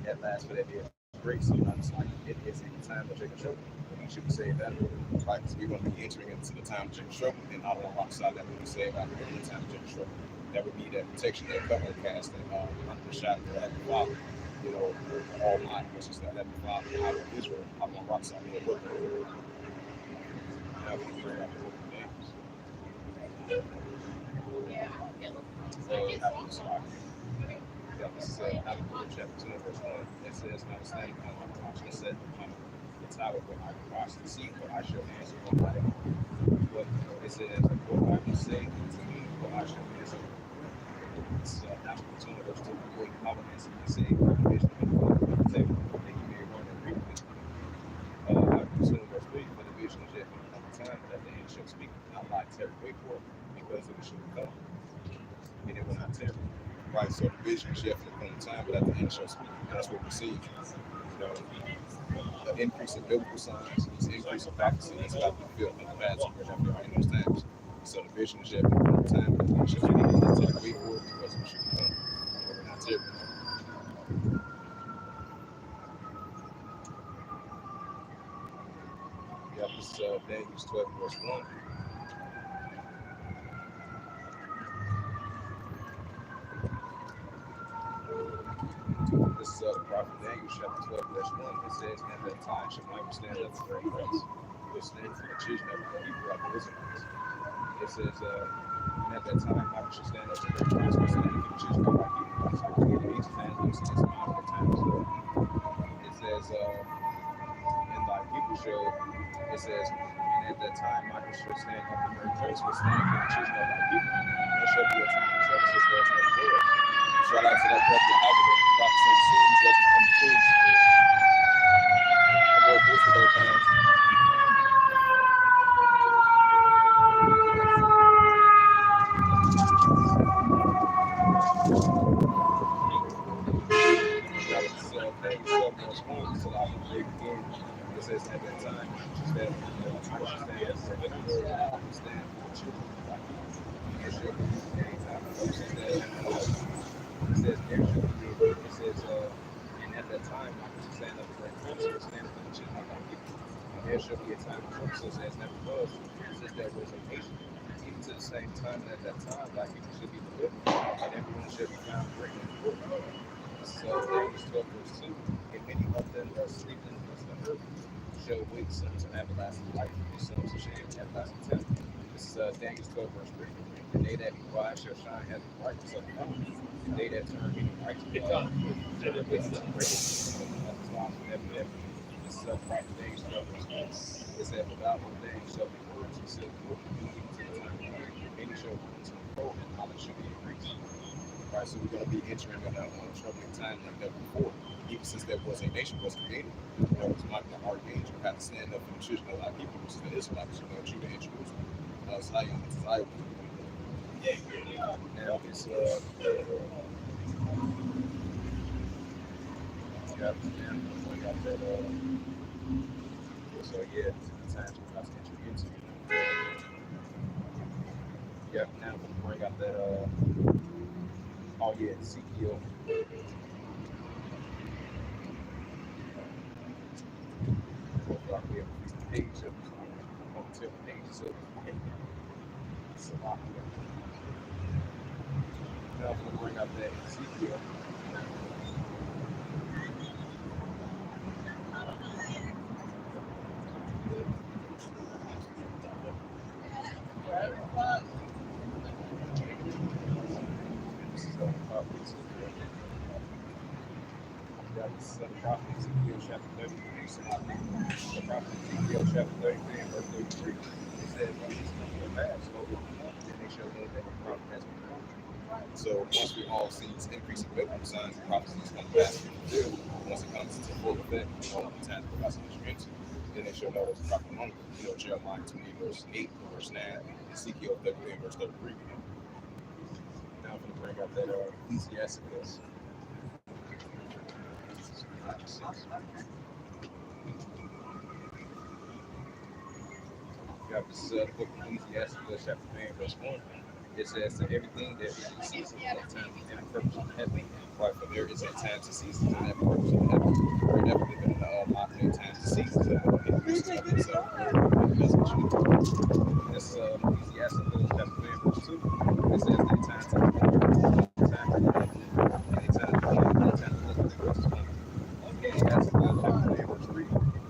S1: At last, for that day of grace, so not like it is in the time of Jacob's trouble. We should be saved that way. Right, because we're going to be entering into the time of Jacob's trouble, and not on the rock side that will be saved after the time of Jacob's trouble. That would be that protection, that covering cast, and under the shadow of that Father. You know, Almighty, which is that Heavenly Father, out of Israel, up on rocks out there working. Now we can bring out the book of James. This is Habakkuk chapter 2, verse 1. It says, now standing upon my watch, it said, the tower where I can watch the sea, but I shall answer on my own. But it says, what I can say to me, but I shall answer. This is Habakkuk 2, verse 2. What I will answer, he said, the vision of the table, that he may run and read with. Habakkuk 2, verse 3. For the vision is yet for the time, that the end shall speak, not lie, tarry, wait for it, because it shall come, and it will not tarry. Right, so the vision is yet for the coming time, but at the end shall speak. And that's what we see. You know, the increase in biblical signs, this increase in prophecy, that's about to be fulfilled in the past in those times. So the vision is yet for the coming time, but the end shall speak. Not tarry, wait for it, because it shall come, and it will not tarry. Yeah, this is Daniel 12 verse 1. This is the prophet Daniel, chapter 12, verse 1. It says, "At that time shall Michael stand up for great grace. He will stand for the children of the people of the Israelites." It says, and at that time Michael shall stand up for great grace. Will stand for the children of the people. So in each time, you see this amount of times. It says, in thy people shall, it says, and at that time Michael shall stand up for great grace. Will stand for the children of thy people. There shall be a time of trouble, such as there was. Shout out to that brother Albert, about to say soon, just come soon. I go this with those hands. That was Daniel 12, verse 1. So I can read again. It says, at that time, stand for the children of thy people. There shall be a time of trouble. It says, there shall be, it says, and at that time, I shall stand up for the children, stand for the children of thy people. And there shall be a time of trouble, such as never was, since there was a nation. Even to the same time, and at that time, thy people shall be delivered, and everyone shall be found great and poor. So Daniel 12, verse 2, and many of them that sleep in the earth shall wake some to everlasting life, and some to shame everlasting temple. This is Daniel 12, verse 3. And they that be wise shall shine as the brightness of the moon, and they that turn many righteous shall be great. This is prophet Daniel 12, verse 1. It said, "For thou ordained shall be words and silver, even to the time of the many shall come to the fold, and knowledge shall be increased." Right, so we're going to be entering in a troubling time like never before. Even since there was a nation was created, it's Michael the archangel had to stand up for the children of our people, which is the Israelites, Judah and Jerusalem, Zion and Zion. Now it's got that so yeah, the times we're about to enter into. Yeah, now we're going to bring out that oh yeah, Ezekiel. Page of until pages of Salakia. Now I'm going to bring out that Ezekiel. This is the prophet Ezekiel. This is the prophet Ezekiel chapter 33. The prophet Ezekiel chapter 33 and verse 33. It says, "When these come to pass, then they shall know that the prophet has been born." So once we all see these increasing biblical signs and prophecies come back and fulfilled, once it comes into full effect, the time for us to enter, then they shall know it's the prophet among them. Jeremiah 20, verse 8, verse 9, Ezekiel 33, verse 33. Now I'm going to bring up that Ecclesiasticus. You have this the book of Ecclesiasticus, chapter 3, verse 1. It says, "To everything there is a season and a time and a purpose in heaven." Right, for there is a time to seasons and a purpose in heaven. We're definitely living in the modern day times to seasons and increases of this message. This Ecclesiasticus, chapter 3, verse 2. It says, "A time to a time to love, and a time to plant, and a time to look at verse 1." Ecclesiasticus, chapter 3, verse 3.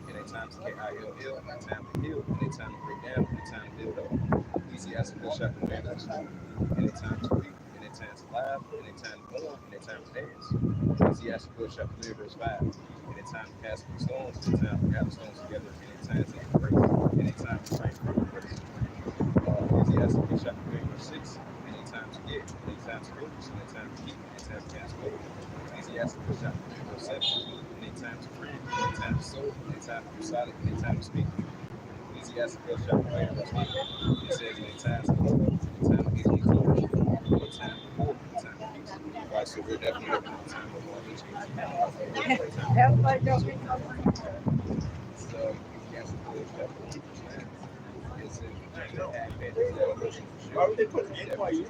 S1: "And a time to kill, and a time to heal, and a time to break down, and a time to build up." Ecclesiasticus chapter 3, verse 4. "And a time to weep, and a time to laugh, and a time to mourn, and a time to dance." Ecclesiasticus chapter 3, verse 5. "And a time to cast the stones, and a time to gather stones together, and a time to embrace, and a time to change from embrace." Ecclesiasticus chapter 3, verse 6. "And a time to give, and a time to release, and a time to keep, and a time to cast away." Ecclesiasticus chapter 3, verse 7. "And a time to pray, and a time to sow, and a time to be silent, and a time to speak." Ecclesiasticus chapter 3, verse 8. It says, "In a time to hope, in a time of easy closure, in a time of war, in a time of peace." Right, so we're definitely living in a time of more easy. So Ecclesiasticus chapter 1, verse 9. It says, "Why would they put NYU?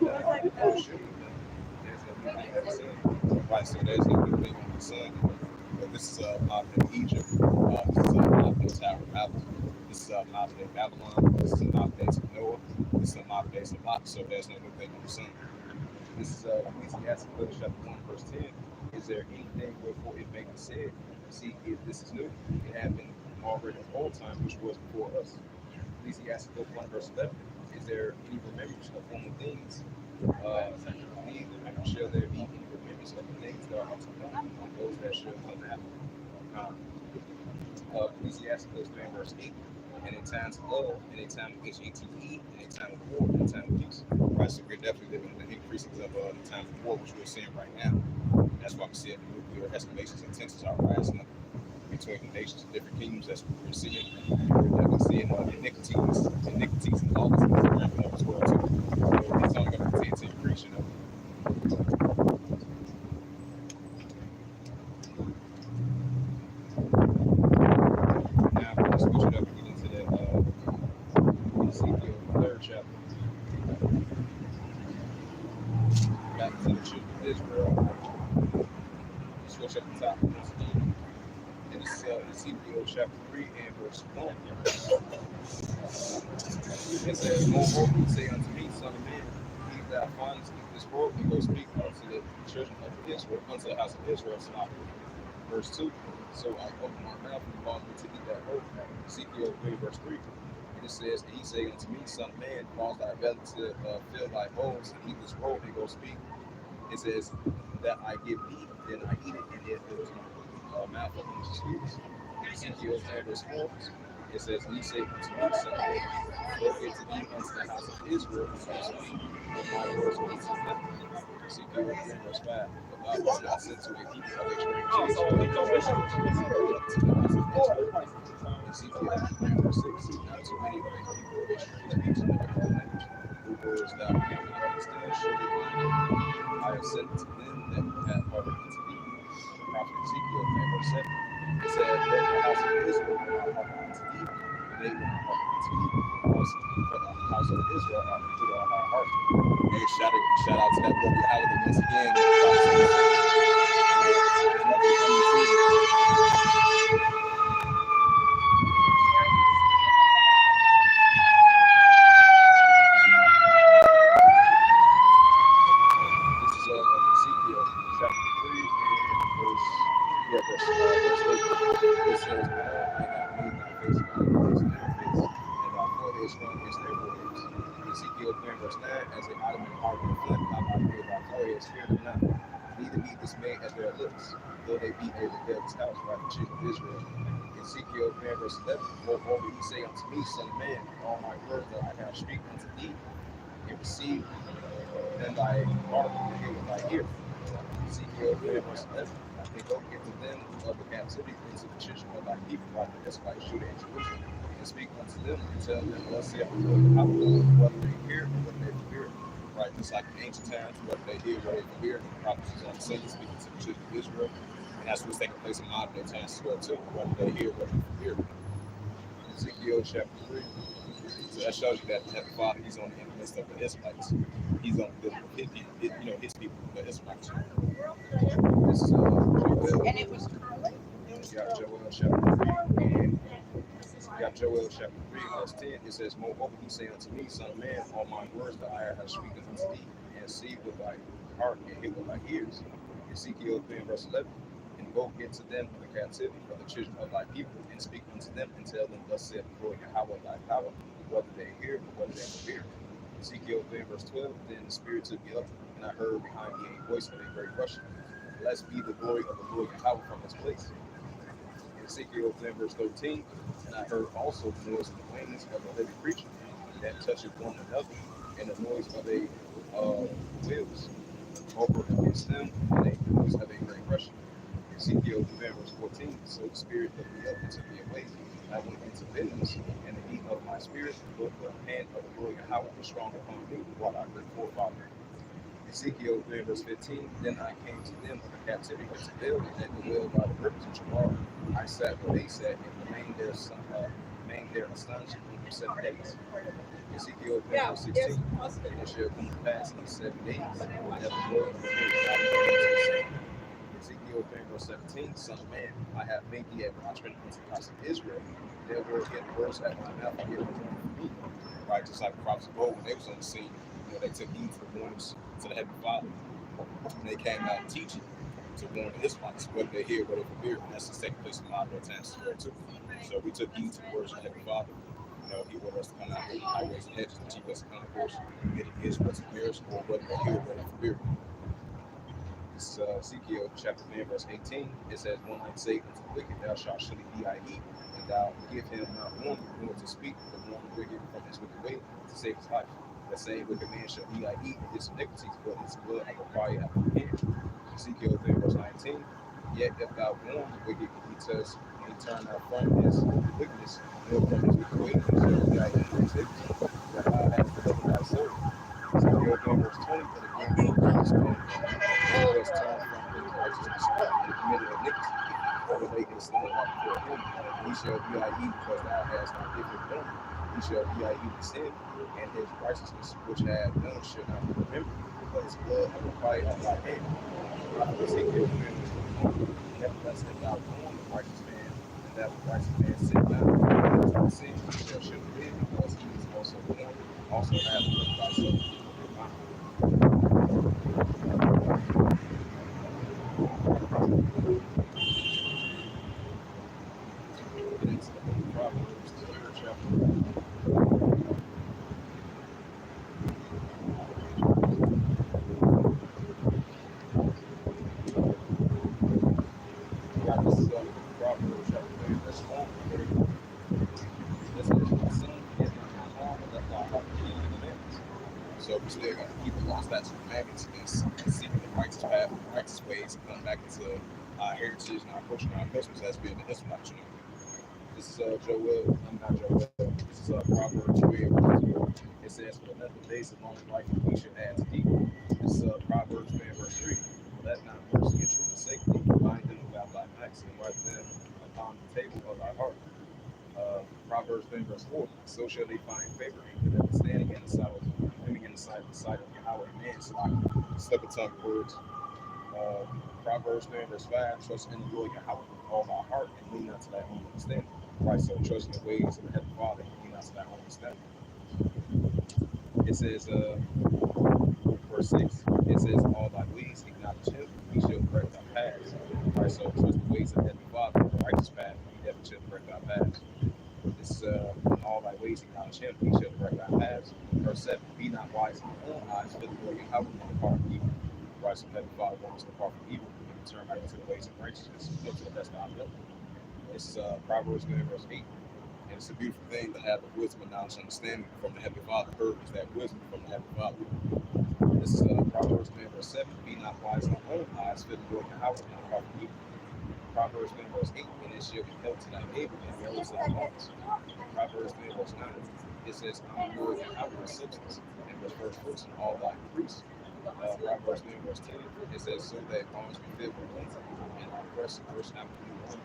S1: Right, so there's no good thing on the sun. But this is mountain in Egypt. This is mountain in Tower of Babel. This is a modern day Babylon. This is a modern day Noah. This is a modern day Lot. So there's no new thing on the sun. This is Ecclesiastes chapter 1, verse 10. Is there anything wherefore it may be said? See, if this is new, it had been already of old time, which was before us. Ecclesiastes 1, verse 11. Is there any remembrance of former things? Neither shall there be any remembrance of the things that are to come, on those that shall come after. Ecclesiastes 3, verse 8. And in times of love, and in time of HATE, and in time of war, and in time of peace. Right, so we're definitely living in the increases of the time of war, which we're seeing right now. That's why we see the nuclear escalations and tensions are rising up between the nations and different kingdoms. That's what we're seeing. We're definitely seeing iniquities and lawlessness ramping up as well too. So it's only going to continue to increase, you know. Now we're going to switch it up and get into that Ezekiel 3rd chapter. Back to the children of Israel. Switch up the top once again. And this is Ezekiel chapter 3 and verse 1. It says, Moreover, he say unto me, Son of man, he that findeth this word, he go speak unto the children of Israel, unto the house of Israel. Verse 2. So I opened my mouth and caused me to eat that word. Ezekiel 3, verse 3. And it says, and he say unto me, Son of man, cause thy belly to fill thy bones, and eat this roll, and go speak. It says, that I give thee, then I eat it, and it fills my mouth up in the sweets. Ezekiel 10, verse 4. It says, and he say unto me, Son of man, go get to thee unto the house of Israel, and so speak, with my words which is them. Ezekiel 3, verse 5. But thou shalt send to a people of a strange age, to the house of Israel. Ezekiel 3, verse 6. Not too many of these people of a strange age in the whole language, whose words thou cannot understand, surely I have sent to them that have hearkened unto thee. The prophet Ezekiel 3, verse 7. It said, let the house of Israel not hearken unto thee, and they will not hearken unto thee, because for the house of Israel are put on my heart. Hey, shout out to that brother Holiday once again. This is Ezekiel chapter 3 and verse 8. It says, Behold, I have made thy face like against their face, and thy forehead strong against their foreheads. Ezekiel 3 verse 9, as a ottoman heart and flint, have I made thy forehead, fear them not. Neither be dismayed at their lips, though they be a rebellious house, by the children of Israel. Ezekiel 3 verse 11, moreover he say unto me, Son of man, all my words that I have speak unto thee, and receive them thy heart and hear with thy ear. Ezekiel 3 verse 11, and go get to them of the captivity into the children of thy people, like the Israelites, Judah and Jerusalem, and speak unto them and tell them, thus saith the Lord, whether they hear or whether they hear. Right, just like in ancient times, whether they hear or they hear, the prophets was on the scene speaking to the children of Israel, and that's what's taking place in modern day times as well too, whether they hear or whether they hear. Ezekiel chapter 3. So that shows you that the Father, he's on the midst of the Israelites. He's on the his people, the Israelites. This is Joel.
S2: And it was Carly.
S1: You got Joel chapter 3 and you got Joel chapter 3 verse 10. It says, moreover he say unto me, Son of man, all my words that I have spoken unto thee, and see with thy heart and hear with thy ears. Ezekiel 3 verse 11. And go get to them of the captivity of the children of thy people, and speak unto them, and tell them, thus saith the Lord Yahweh thy power, whether they hear or whether they will hear. Ezekiel 3 verse 12. Then the Spirit took me up, and I heard behind me a voice of a great rushing. Blessed be the glory of the Lord Yahweh from his place. Ezekiel 10 verse 13, and I heard also the noise of the wings of a living creature that toucheth one another, and the noise of a wheels over against them, and a noise of a great rushing. Ezekiel 10 verse 14, so the Spirit took me up and took me away. I went into bitterness, and the heat of my spirit, but the hand of the Lord Yahweh was strong upon me, while I grew forefather. Ezekiel 3 verse 15, then I came to them of the captivity of Babel, and dwelled by the rivers of Chebar. I sat where they sat, and remained there astonished for 7 days. Ezekiel 3 verse 16, and it shall come to pass in 7 days, that the Lord will bring out the same. Ezekiel 3 verse 17, Son of man, I have made thee a watchman unto the house of Israel. Therefore get words at my mouth and get words from me. Right, just like the prophets of old, when they was on the scene, they took heed to the warnings to the Heavenly Father. And they came out teaching to warn the Israelites, whether they hear, whether they fear. And that's the second place in my Lord times too. So we took heed to the words of the Heavenly Father. He wanted us to come out with highways and hedges and chief us concourse, whether it is what's fears or whether they hear, whether they fear. This Ezekiel chapter 9, verse 18, it says, One night say unto the wicked, thou shalt surely be I eat, and thou give him not warning, nor to speak, but warn the wicked from his wicked way to save his life. The same wicked man shall be I eat in his iniquities, but his blood I require at my hand. Ezekiel 3, verse 19, Yet if thou warn the wicked, he turn not from his wickedness, nor from his wicked way, he shall be I eat in his iniquities, that thou hast delivered thy soul. Ezekiel 3, verse 20, but again, the righteous man was turned from his righteousness and committed iniquity. Overlay his sin not before him. He shall be I eat because thou hast not given him. He shall be I eat sin, and his righteousness which had done shall not be remembered, but his blood I require at thy hand. Ezekiel 3, verse 21, nevertheless, if thou warn the righteous man, and that the righteous man sin not, because sin he shall surely live, because he is also warned, also have delivered thyself. So we still got to keep the law, statutes, and commandments, and seeking the righteous path, the righteous ways, and come back into our heritage and our culture and our customs as being the Israelites. This is Joel. I'm not Joel. This is Proverbs 3. It says, "For the length of days of long life we should add to thee." This is Proverbs 3, verse 3. "Let not mercy and truth forsake thee. Bind them about thy necks and write them upon the table of thy heart." Proverbs 3, verse 4. "So shall they find favor and good understanding in the sight of the sight of Yahweh and man." So I slip a tongue words. Proverbs 3, verse 5. "Trust in the Lord Yahweh with all thy heart and lean not to thy own understanding." Right, so trust in the ways of the Heavenly Father and lean not to thy own understanding. It says, verse 6, it says, "All thy ways acknowledge him, he shall direct thy paths." Right, so trust the ways of the Heavenly Father, the righteous path, he definitely shall direct thy paths. This in all thy ways acknowledge him, he shall direct thy paths. Verse 7, "Be not wise in thy own eyes, fear the Lord Yahweh and depart from evil." Right, so Heavenly Father wants us to depart from evil and turn back into the ways of righteousness, look to the best of our ability. This is Proverbs 9, verse 8. And it's a beautiful thing to have the wisdom and knowledge and understanding from the Heavenly Father. Her is that wisdom from the Heavenly Father. This is Proverbs 9, verse 7. "Be not wise in thy own eyes, fear the Lord Yahweh and depart from evil." Proverbs 9, verse 8. "And it shall be held to thy neighbor and the elders of thy hearts." Proverbs 9, verse 9. It says, "I'm the Lord Yahweh substance." And verse 14, "All thy priests." Proverbs 9, verse 10. It says, "So that arms be filled with plenty, and thy breast burst out with new wine."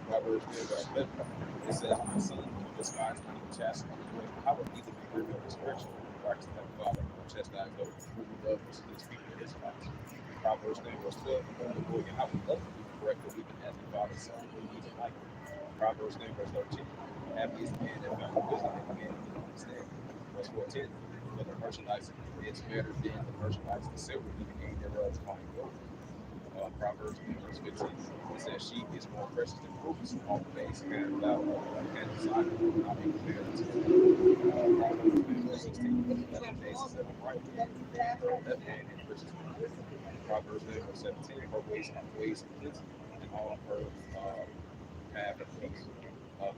S1: Proverbs 9, verse 11. It says, "My son, despise not the chastity of the Lord Yahweh, neither be weary of his correction. Righteous Heavenly Father, chastise those who love his people and his lives." Proverbs 9, verse 12. "Whom the Lord Yahweh loveth, he will correct the wicked as the Father, Son, whom he delighteth." Proverbs 9, verse 13. "Happy is the man that found wisdom, and the man that understanding." Verse 14. "For the merchandise is better than the merchandise of silver, even gain thereof fine gold." Proverbs 9, verse 15. It says, "She is more precious than rubies, and all the days hand thou and desire, not be compared unto them." Proverbs 9, verse 16. "11 days is ever right, and her left hand and riches." Proverbs 9, verse 17. "Her ways are ways of plenty, and all of her path of peace."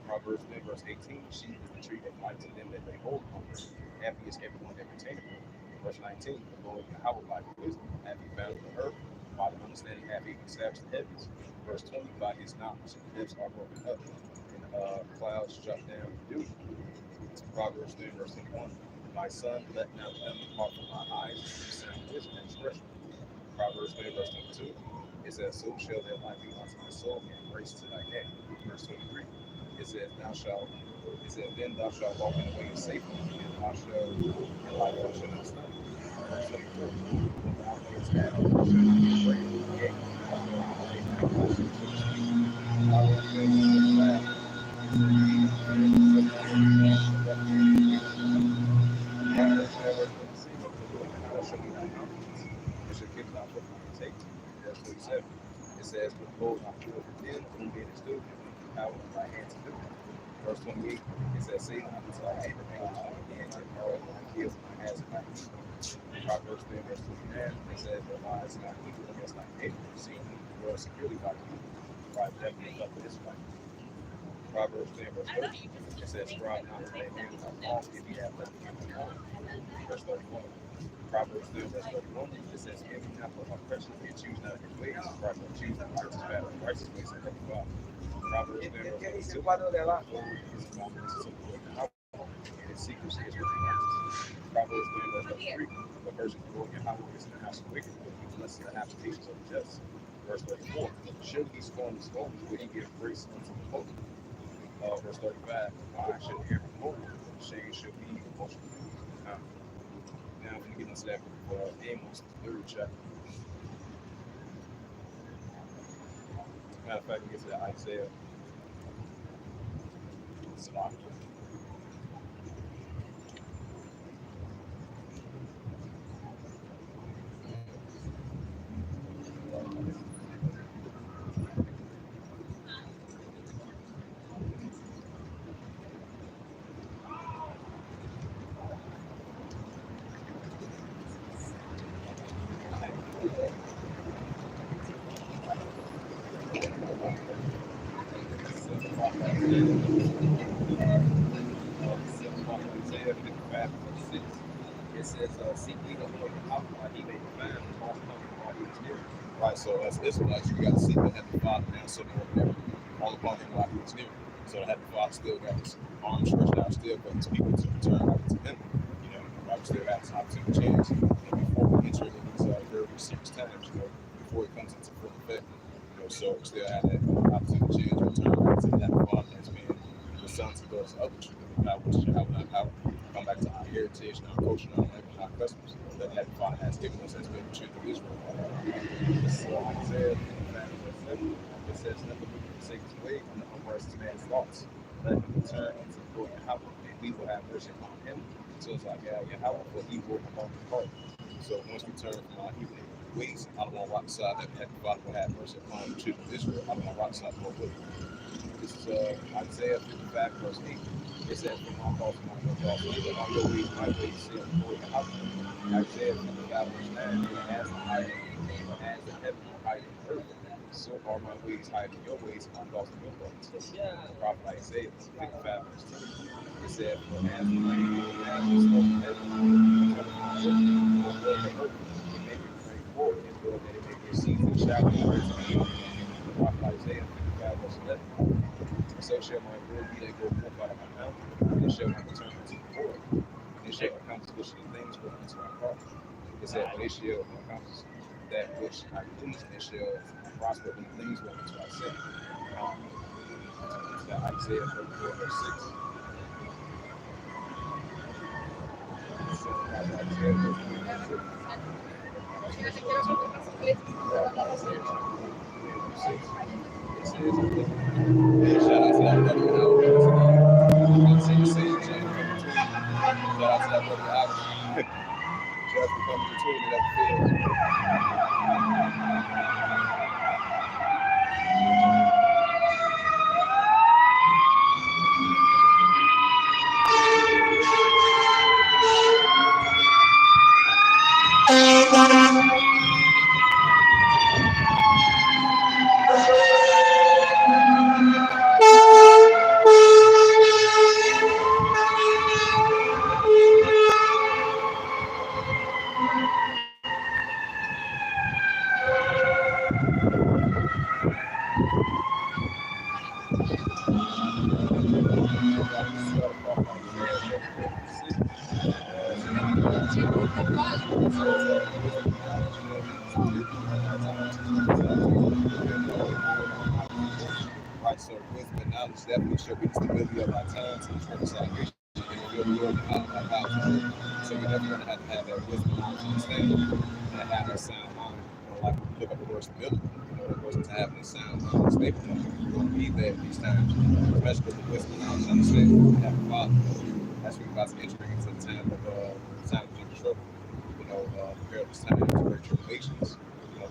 S1: Proverbs 9, verse 18. "She is the tree of life to them that they hold upon her. Happy is everyone that retaineth her." Verse 19. "The Lord Yahweh by wisdom hath he founded the earth, by the understanding hath he established the heavens." Verse 20. "By his knowledge the depths are broken up, and clouds drop down the dew." Proverbs 3, verse 21. "My son, let not them depart from my eyes, and sound wisdom and discretion." Proverbs 3, verse 22. It says, "So shall their life be unto thy soul, and grace to thy neck." Verse 23. It says, "Then thou shalt walk in the way of safety, and thou shalt, and thy foot shall not stumble." Verse 24. "When thou layest down, thou shalt not be afraid, yea, 7. It says, "But behold, I feel within whom it is due, power in my hand to do." Verse 28, it says, "Satan unto I hate the angels from the end, and all my gifts my hands and my feet." Proverbs 3, verse 29, it says, "The lies not evil against thy neighbor, seeing he dwells securely by thee, by definitely up this fight." Proverbs 10, verse 30, it says, "Strive not with a man without fault, if he have nothing in common." Verse 31. Proverbs 3, verse 31, it says, "Give me not for oppression, and choose not his ways, for I will choose the righteous path, the righteous ways of every God." Proverbs 10, verse 22, "His commandments is of the Lord, and his secrets is with the righteous." Proverbs 10, verse 33, "The verse of the Lord Yahweh is in the house of wicked, but he blesses the habitations of the just." Verse 34, "Should he scorn the small, will he give grace unto the lowly?" Verse 35, "I should hear from the Lord, shame should be emotional." Now, now when we get into that Amos, the third chapter. Matter of fact, we get to that Isaiah. Stop. Isaiah 55, verse 6. It says, "Seek ye the Lord Yahweh while he may be found, call upon him while he is near." Right, so as Israelites, you got to seek the Heavenly Father now, so that call upon him while he is near. So the Heavenly Father still got his arms stretched out still for his people to return back to him. You know, Bible still got this opportunity chance. And before we enter into these very serious times, before it comes into full effect, so we still have that opportunity chance to return back to that Father that's been the sons and daughters of the truth of God, which is Yahweh, our power. Come back to our heritage and our culture and our language and our customs that that Father has given us as being the children of Israel. This is Isaiah 55, verse 7. It says, "Let the wicked forsake his way, and the unrighteous man's thoughts. Let him return unto the Lord Yahweh, and we will have mercy upon him. So it's like Yahweh, for he will upon the heart." So once we turn from our evil ways, I don't want to rock side that Heavenly Father will have mercy upon the children of Israel. I don't want to rock side for it. This is Isaiah 55, verse 8. It says, "For my thoughts are not your thoughts, neither are your ways my ways, saith the Lord Yahweh." Isaiah 55, verse 9. As the heaven hiding the earth, so are my ways hiding your ways, and my thoughts are your thoughts. The prophet Isaiah 55, verse 10. It said, "For as the rain is of heaven, and cometh from the earth, the earth, it maketh rain forth, and will that it may give seeds and shower and rain to the earth." The prophet Isaiah 55, verse 11. "So shall my word be that go forth out of my mouth, and it shall not return unto the void, and it shall accomplish the things which unto my heart." It said, "But it shall accomplish that which I please, and it shall prosper in the things which I say." That Isaiah 34, verse 6. So, Isaiah 34, verse 6. It says, "Shout out to that brother I'll say the same jam coming between. Shout out to that brother Alex. Just coming between it up field." Right, so wisdom and knowledge definitely should be the stability of our times and the salvation. And the Lord and our house. So we definitely gonna have to have that wisdom, knowledge, and understanding, and have that sound mind. Like we look up the word stability, that goes into having a sound mind and stable mind. We're gonna need that these times, especially with the wisdom, knowledge, and understanding we have a Father. That's what we're about to enter into the time of trouble. Prepare this time for great tribulations,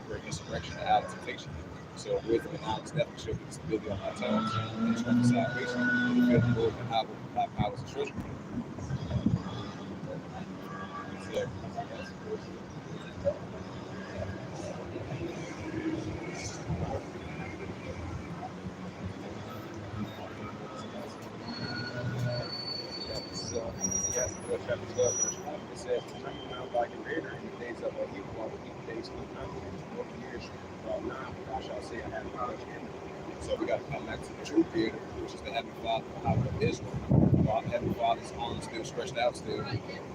S1: great insurrection. correction and out of temptation. So wisdom and knowledge definitely show you the stability of our times and the strength of salvation. And the fear of the Lord and how our powers and treasure. Yes, chapter 12, verse 1, it says, "Turn around like a creator in the days of evil, while the evil days come not. What years about now, I shall say I have knowledge in me." So we got to come back to the true creator, which is the Heavenly Father out of Israel. While Heavenly Father's arms still stretched out still.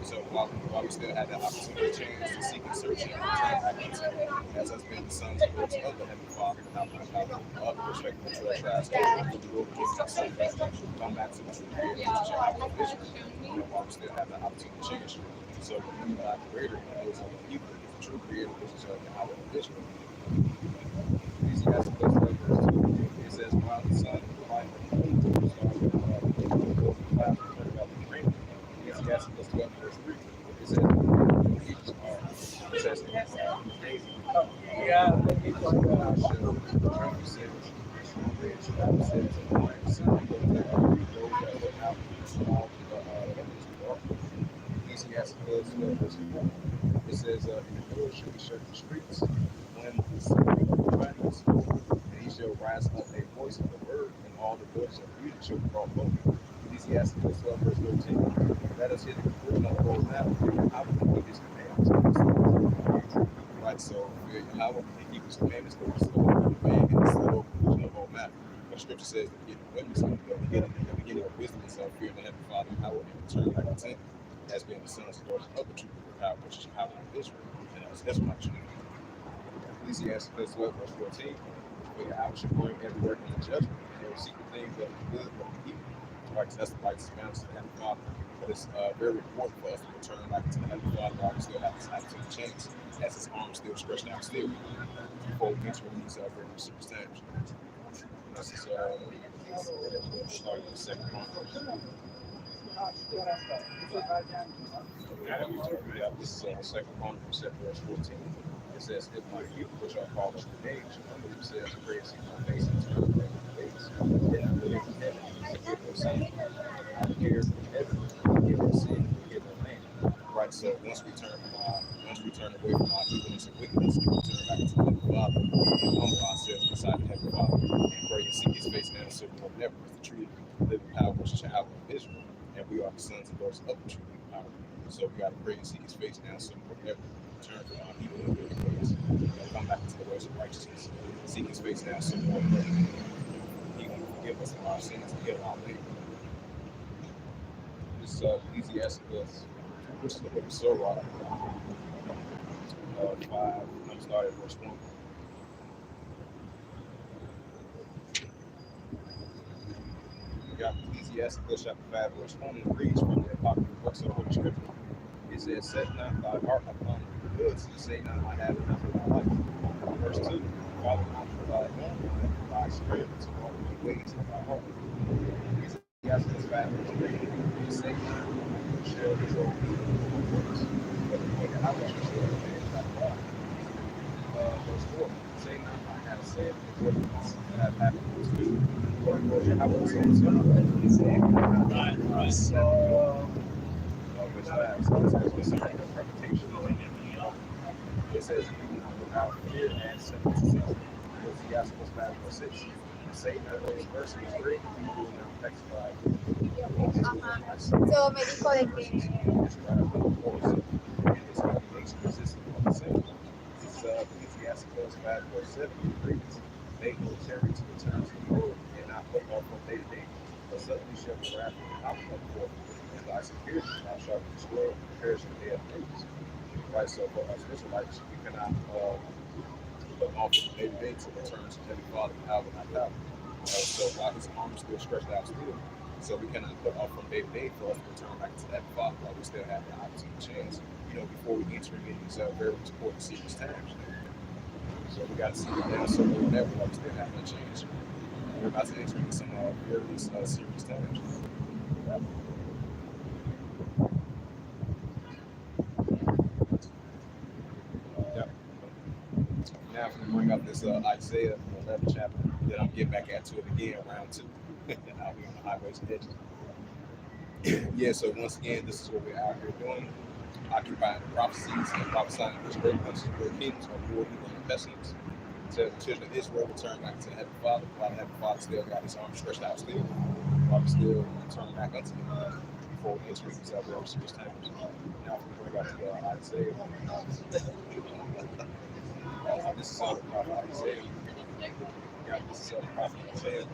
S1: So while we still had that opportunity chance to seek and search and return back unto him, as us being the sons and daughters of the Heavenly Father, out of the respective 12 tribes, the Lord gives us something. Come back to the true creator, which is out of Israel. While we still have that opportunity to change. So remember our creator and those other people, the true creator, which is out of Israel. Ecclesiastes verse 2. It says, "While the sun and the light of the moon stars and the clouds turn out the rain." Ecclesiastes 12 verse 3. It says, "It says, days come." Yeah, I shall turn the sails, which Bible says, "And I see those that look out all the enemies of God." Ecclesiastes 12 verse 4. It says, "And the Lord shall shut the streets when the city rises, and he shall rise up a voice of the word, and all the voices of music shall be brought forth." Ecclesiastes 12 verse 13. "Let us hear the conclusion of the whole matter, and how we can keep his commandments." Right, so how we can keep his commandments, because it's the whole command and it's the whole conclusion of the whole matter. But Scripture says the beginning of wisdom is fear of the Heavenly Father, and how we can return back to him as being the sons and daughters of the true power, which is the power of Israel. And that's what I'm trying to do. Ecclesiastes 12 verse 14. "For your house shall bring every work into judgment, and they will seek the things that are good of the evil." Right, so that's the right balance of the Heavenly Father. But it's very important for us to return back to the Heavenly Father while we still have this opportunity chance, as his arms still stretched out still, before we enter these very serious times. This is starting with the second Chronicles. This is second Chronicles, verse 14. It says, "If my people, which are called of the age, humble themselves and pray and seek my face and turn away from their ways, then I will hear from heaven and forgive their sin. I will hear from heaven and forgive their sin and forgive their land." Right. So once we turn away from our evilness and wickedness, and we turn back to the Heavenly Father and humble ourselves beside the Heavenly Father and pray and seek His face now, so we will never is the true living power, which is Yahweh of Israel, and we are the sons and daughters of the true living power. So we got to pray and seek His face now, so we will never turn from our evil and wicked ways and come back into the ways of righteousness. Seek His face now, so we will never He will forgive us of our sins and heal our land. This is Ecclesiastes, which is the book of Sirach, 5. I'm going to start at verse 1. We got Ecclesiastes chapter 5, verse 1, and it reads from the Apocryphal books of Holy Scripture. It says, "Set not thy heart upon the goods, and say not, I have enough of my life." Verse 2, "Follow not thy own mind, thy spirit, to walk in the ways of thy heart." Ecclesiastes 5, verse 3, "It say not, shall show me works, but the way I shall show the man thy God." Verse 4, "Say not, I have said what have happened to me, but I will say so." Which last, it says, "Concerning the reputation of it says, without fear and sympathy." Ecclesiastes 5 verse 6. "Say not those verses great, you will not exercise."
S2: So me dijo de que
S1: His congregation resisted of the same. This is Ecclesiastes 5 verse 7. It reads, "They will tarry to return to the Lord, and not put off from day to day. But suddenly shall the wrath of the house come forth, and thy security thou shalt be destroyed, and perish in the day of enemies." Right, so for us Israelites, we cannot put off from day to day to return to Heavenly Father and power not power. So while His arms still stretched out still, so we cannot put off from day to day for us to return back to that Father while we still have the opportunity chance, before we enter in these very important serious times. So we got to see it now, so we'll never while we still have that chance. We're about to enter into some very serious times. Yeah. Now I'm gonna bring up this Isaiah, the 11th chapter. Then I'm getting back into it again, round two. Out here on the highways and edges. Yeah, so once again, this is what we're out here doing. Occupying the prophecies and prophesying this great country where kings are more evil than pestilence. So the children of Israel return back to the Heavenly Father, while the Heavenly Father still got his arms stretched out still, while we still return back unto him before we enter these other serious times. Now, if we bring out the Isaiah, this is the prophet Isaiah. Yeah, this is the prophet Isaiah.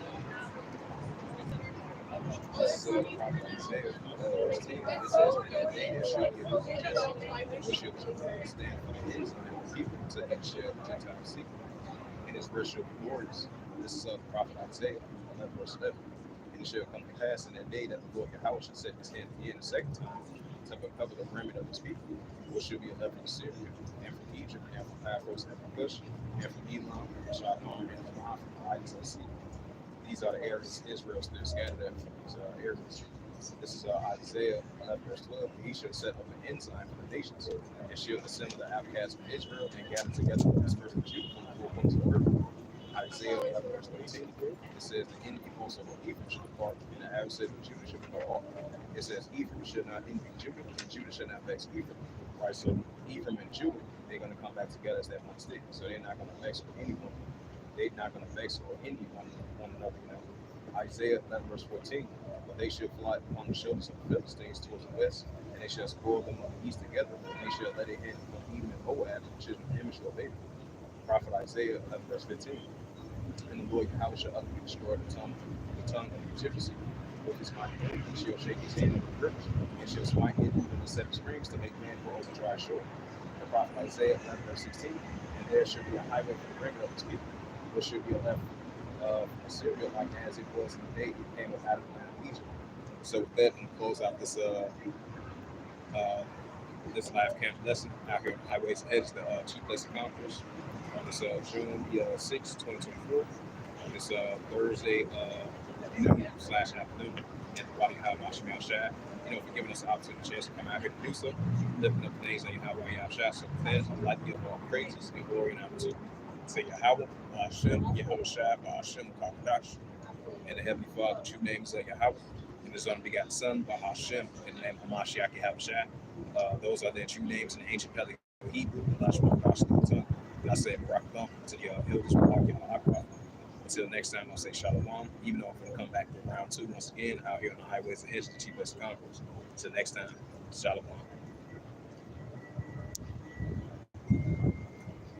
S1: This is the prophet Isaiah. It says, "And there shall be a Jesse, which shall stand for the ends of the people, to and shall the Gentiles seek. And his verse shall be glorious." This is the prophet Isaiah, 11 verse 11. "And it shall come to pass in that day that the Lord Yahweh shall set his hand again a second time to cover the remnant of his people, which shall be left from Syria, and from Egypt, and from Paphos, and from Cush, and from Elam, and Shinar, and from Mount Ides of sea." These are the areas Israel still scattered at from these areas. This is Isaiah 11 verse 12. "He shall set up an ensign for the nations, and shall assemble the outcasts of Israel, and gather together the dispersed of Judah from the four corners of the earth." Isaiah 11 verse 13. It says, "The enemy also of Ephraim shall depart, and the adversary of Judah shall be cut off." It says, "Ephraim should not envy Judah, and Judah should not vex Ephraim." Right, so Ephraim and Judah, they're going to come back together as that one stick. So they're not going to vex with anyone. They're not going to vex or envy one another. You know? Isaiah 11 verse 14. "But they shall fly upon the shoulders of the Philistines towards the west, and they shall spoil them on the east together, and they shall let it hit from Edom and Moab, and the children of Image shall obey them." Prophet Isaiah 11 verse 15. "And the Lord Yahweh shall utterly destroy the tongue of the Egyptian with his mighty hand. He shall shake his hand over the rivers, and shall smite it even the seven springs to make man go over dry shore." The prophet Isaiah 11 verse 16. "And there shall be a highway for the remnant of his people, which should be left of Assyria, like as it was in the day he came up out of the land of Egypt." So with that, I'm gonna close out this live camp lesson out here on the highways and edges, the Chief Lesson Conference on this June 6, 2024. On this Thursday noon/afternoon at the Wadi High Mashmi Shad. For giving us the opportunity, chance to come out here to do so, lifting up the names of Yahweh Yahshua. So with that, I'd like to give all praises and glory and honor to say Yahweh, Hashem, Yahweh Shai, Hashem, Kakadash. And the Heavenly Father, the true name is Yahweh, and His unbegotten Son, Bahashem, in the name of Hamashiach Yahweh Shai. Those are their true names in the ancient Paleo Hebrew, the Lashma Kash, the tongue. And I say Barakah to the elders, Barak. Until next time, I'll say Shalom, even though I'm going to come back for round two once again out here on the highways and edges of the Chief West Conference. Until next time, Shalom.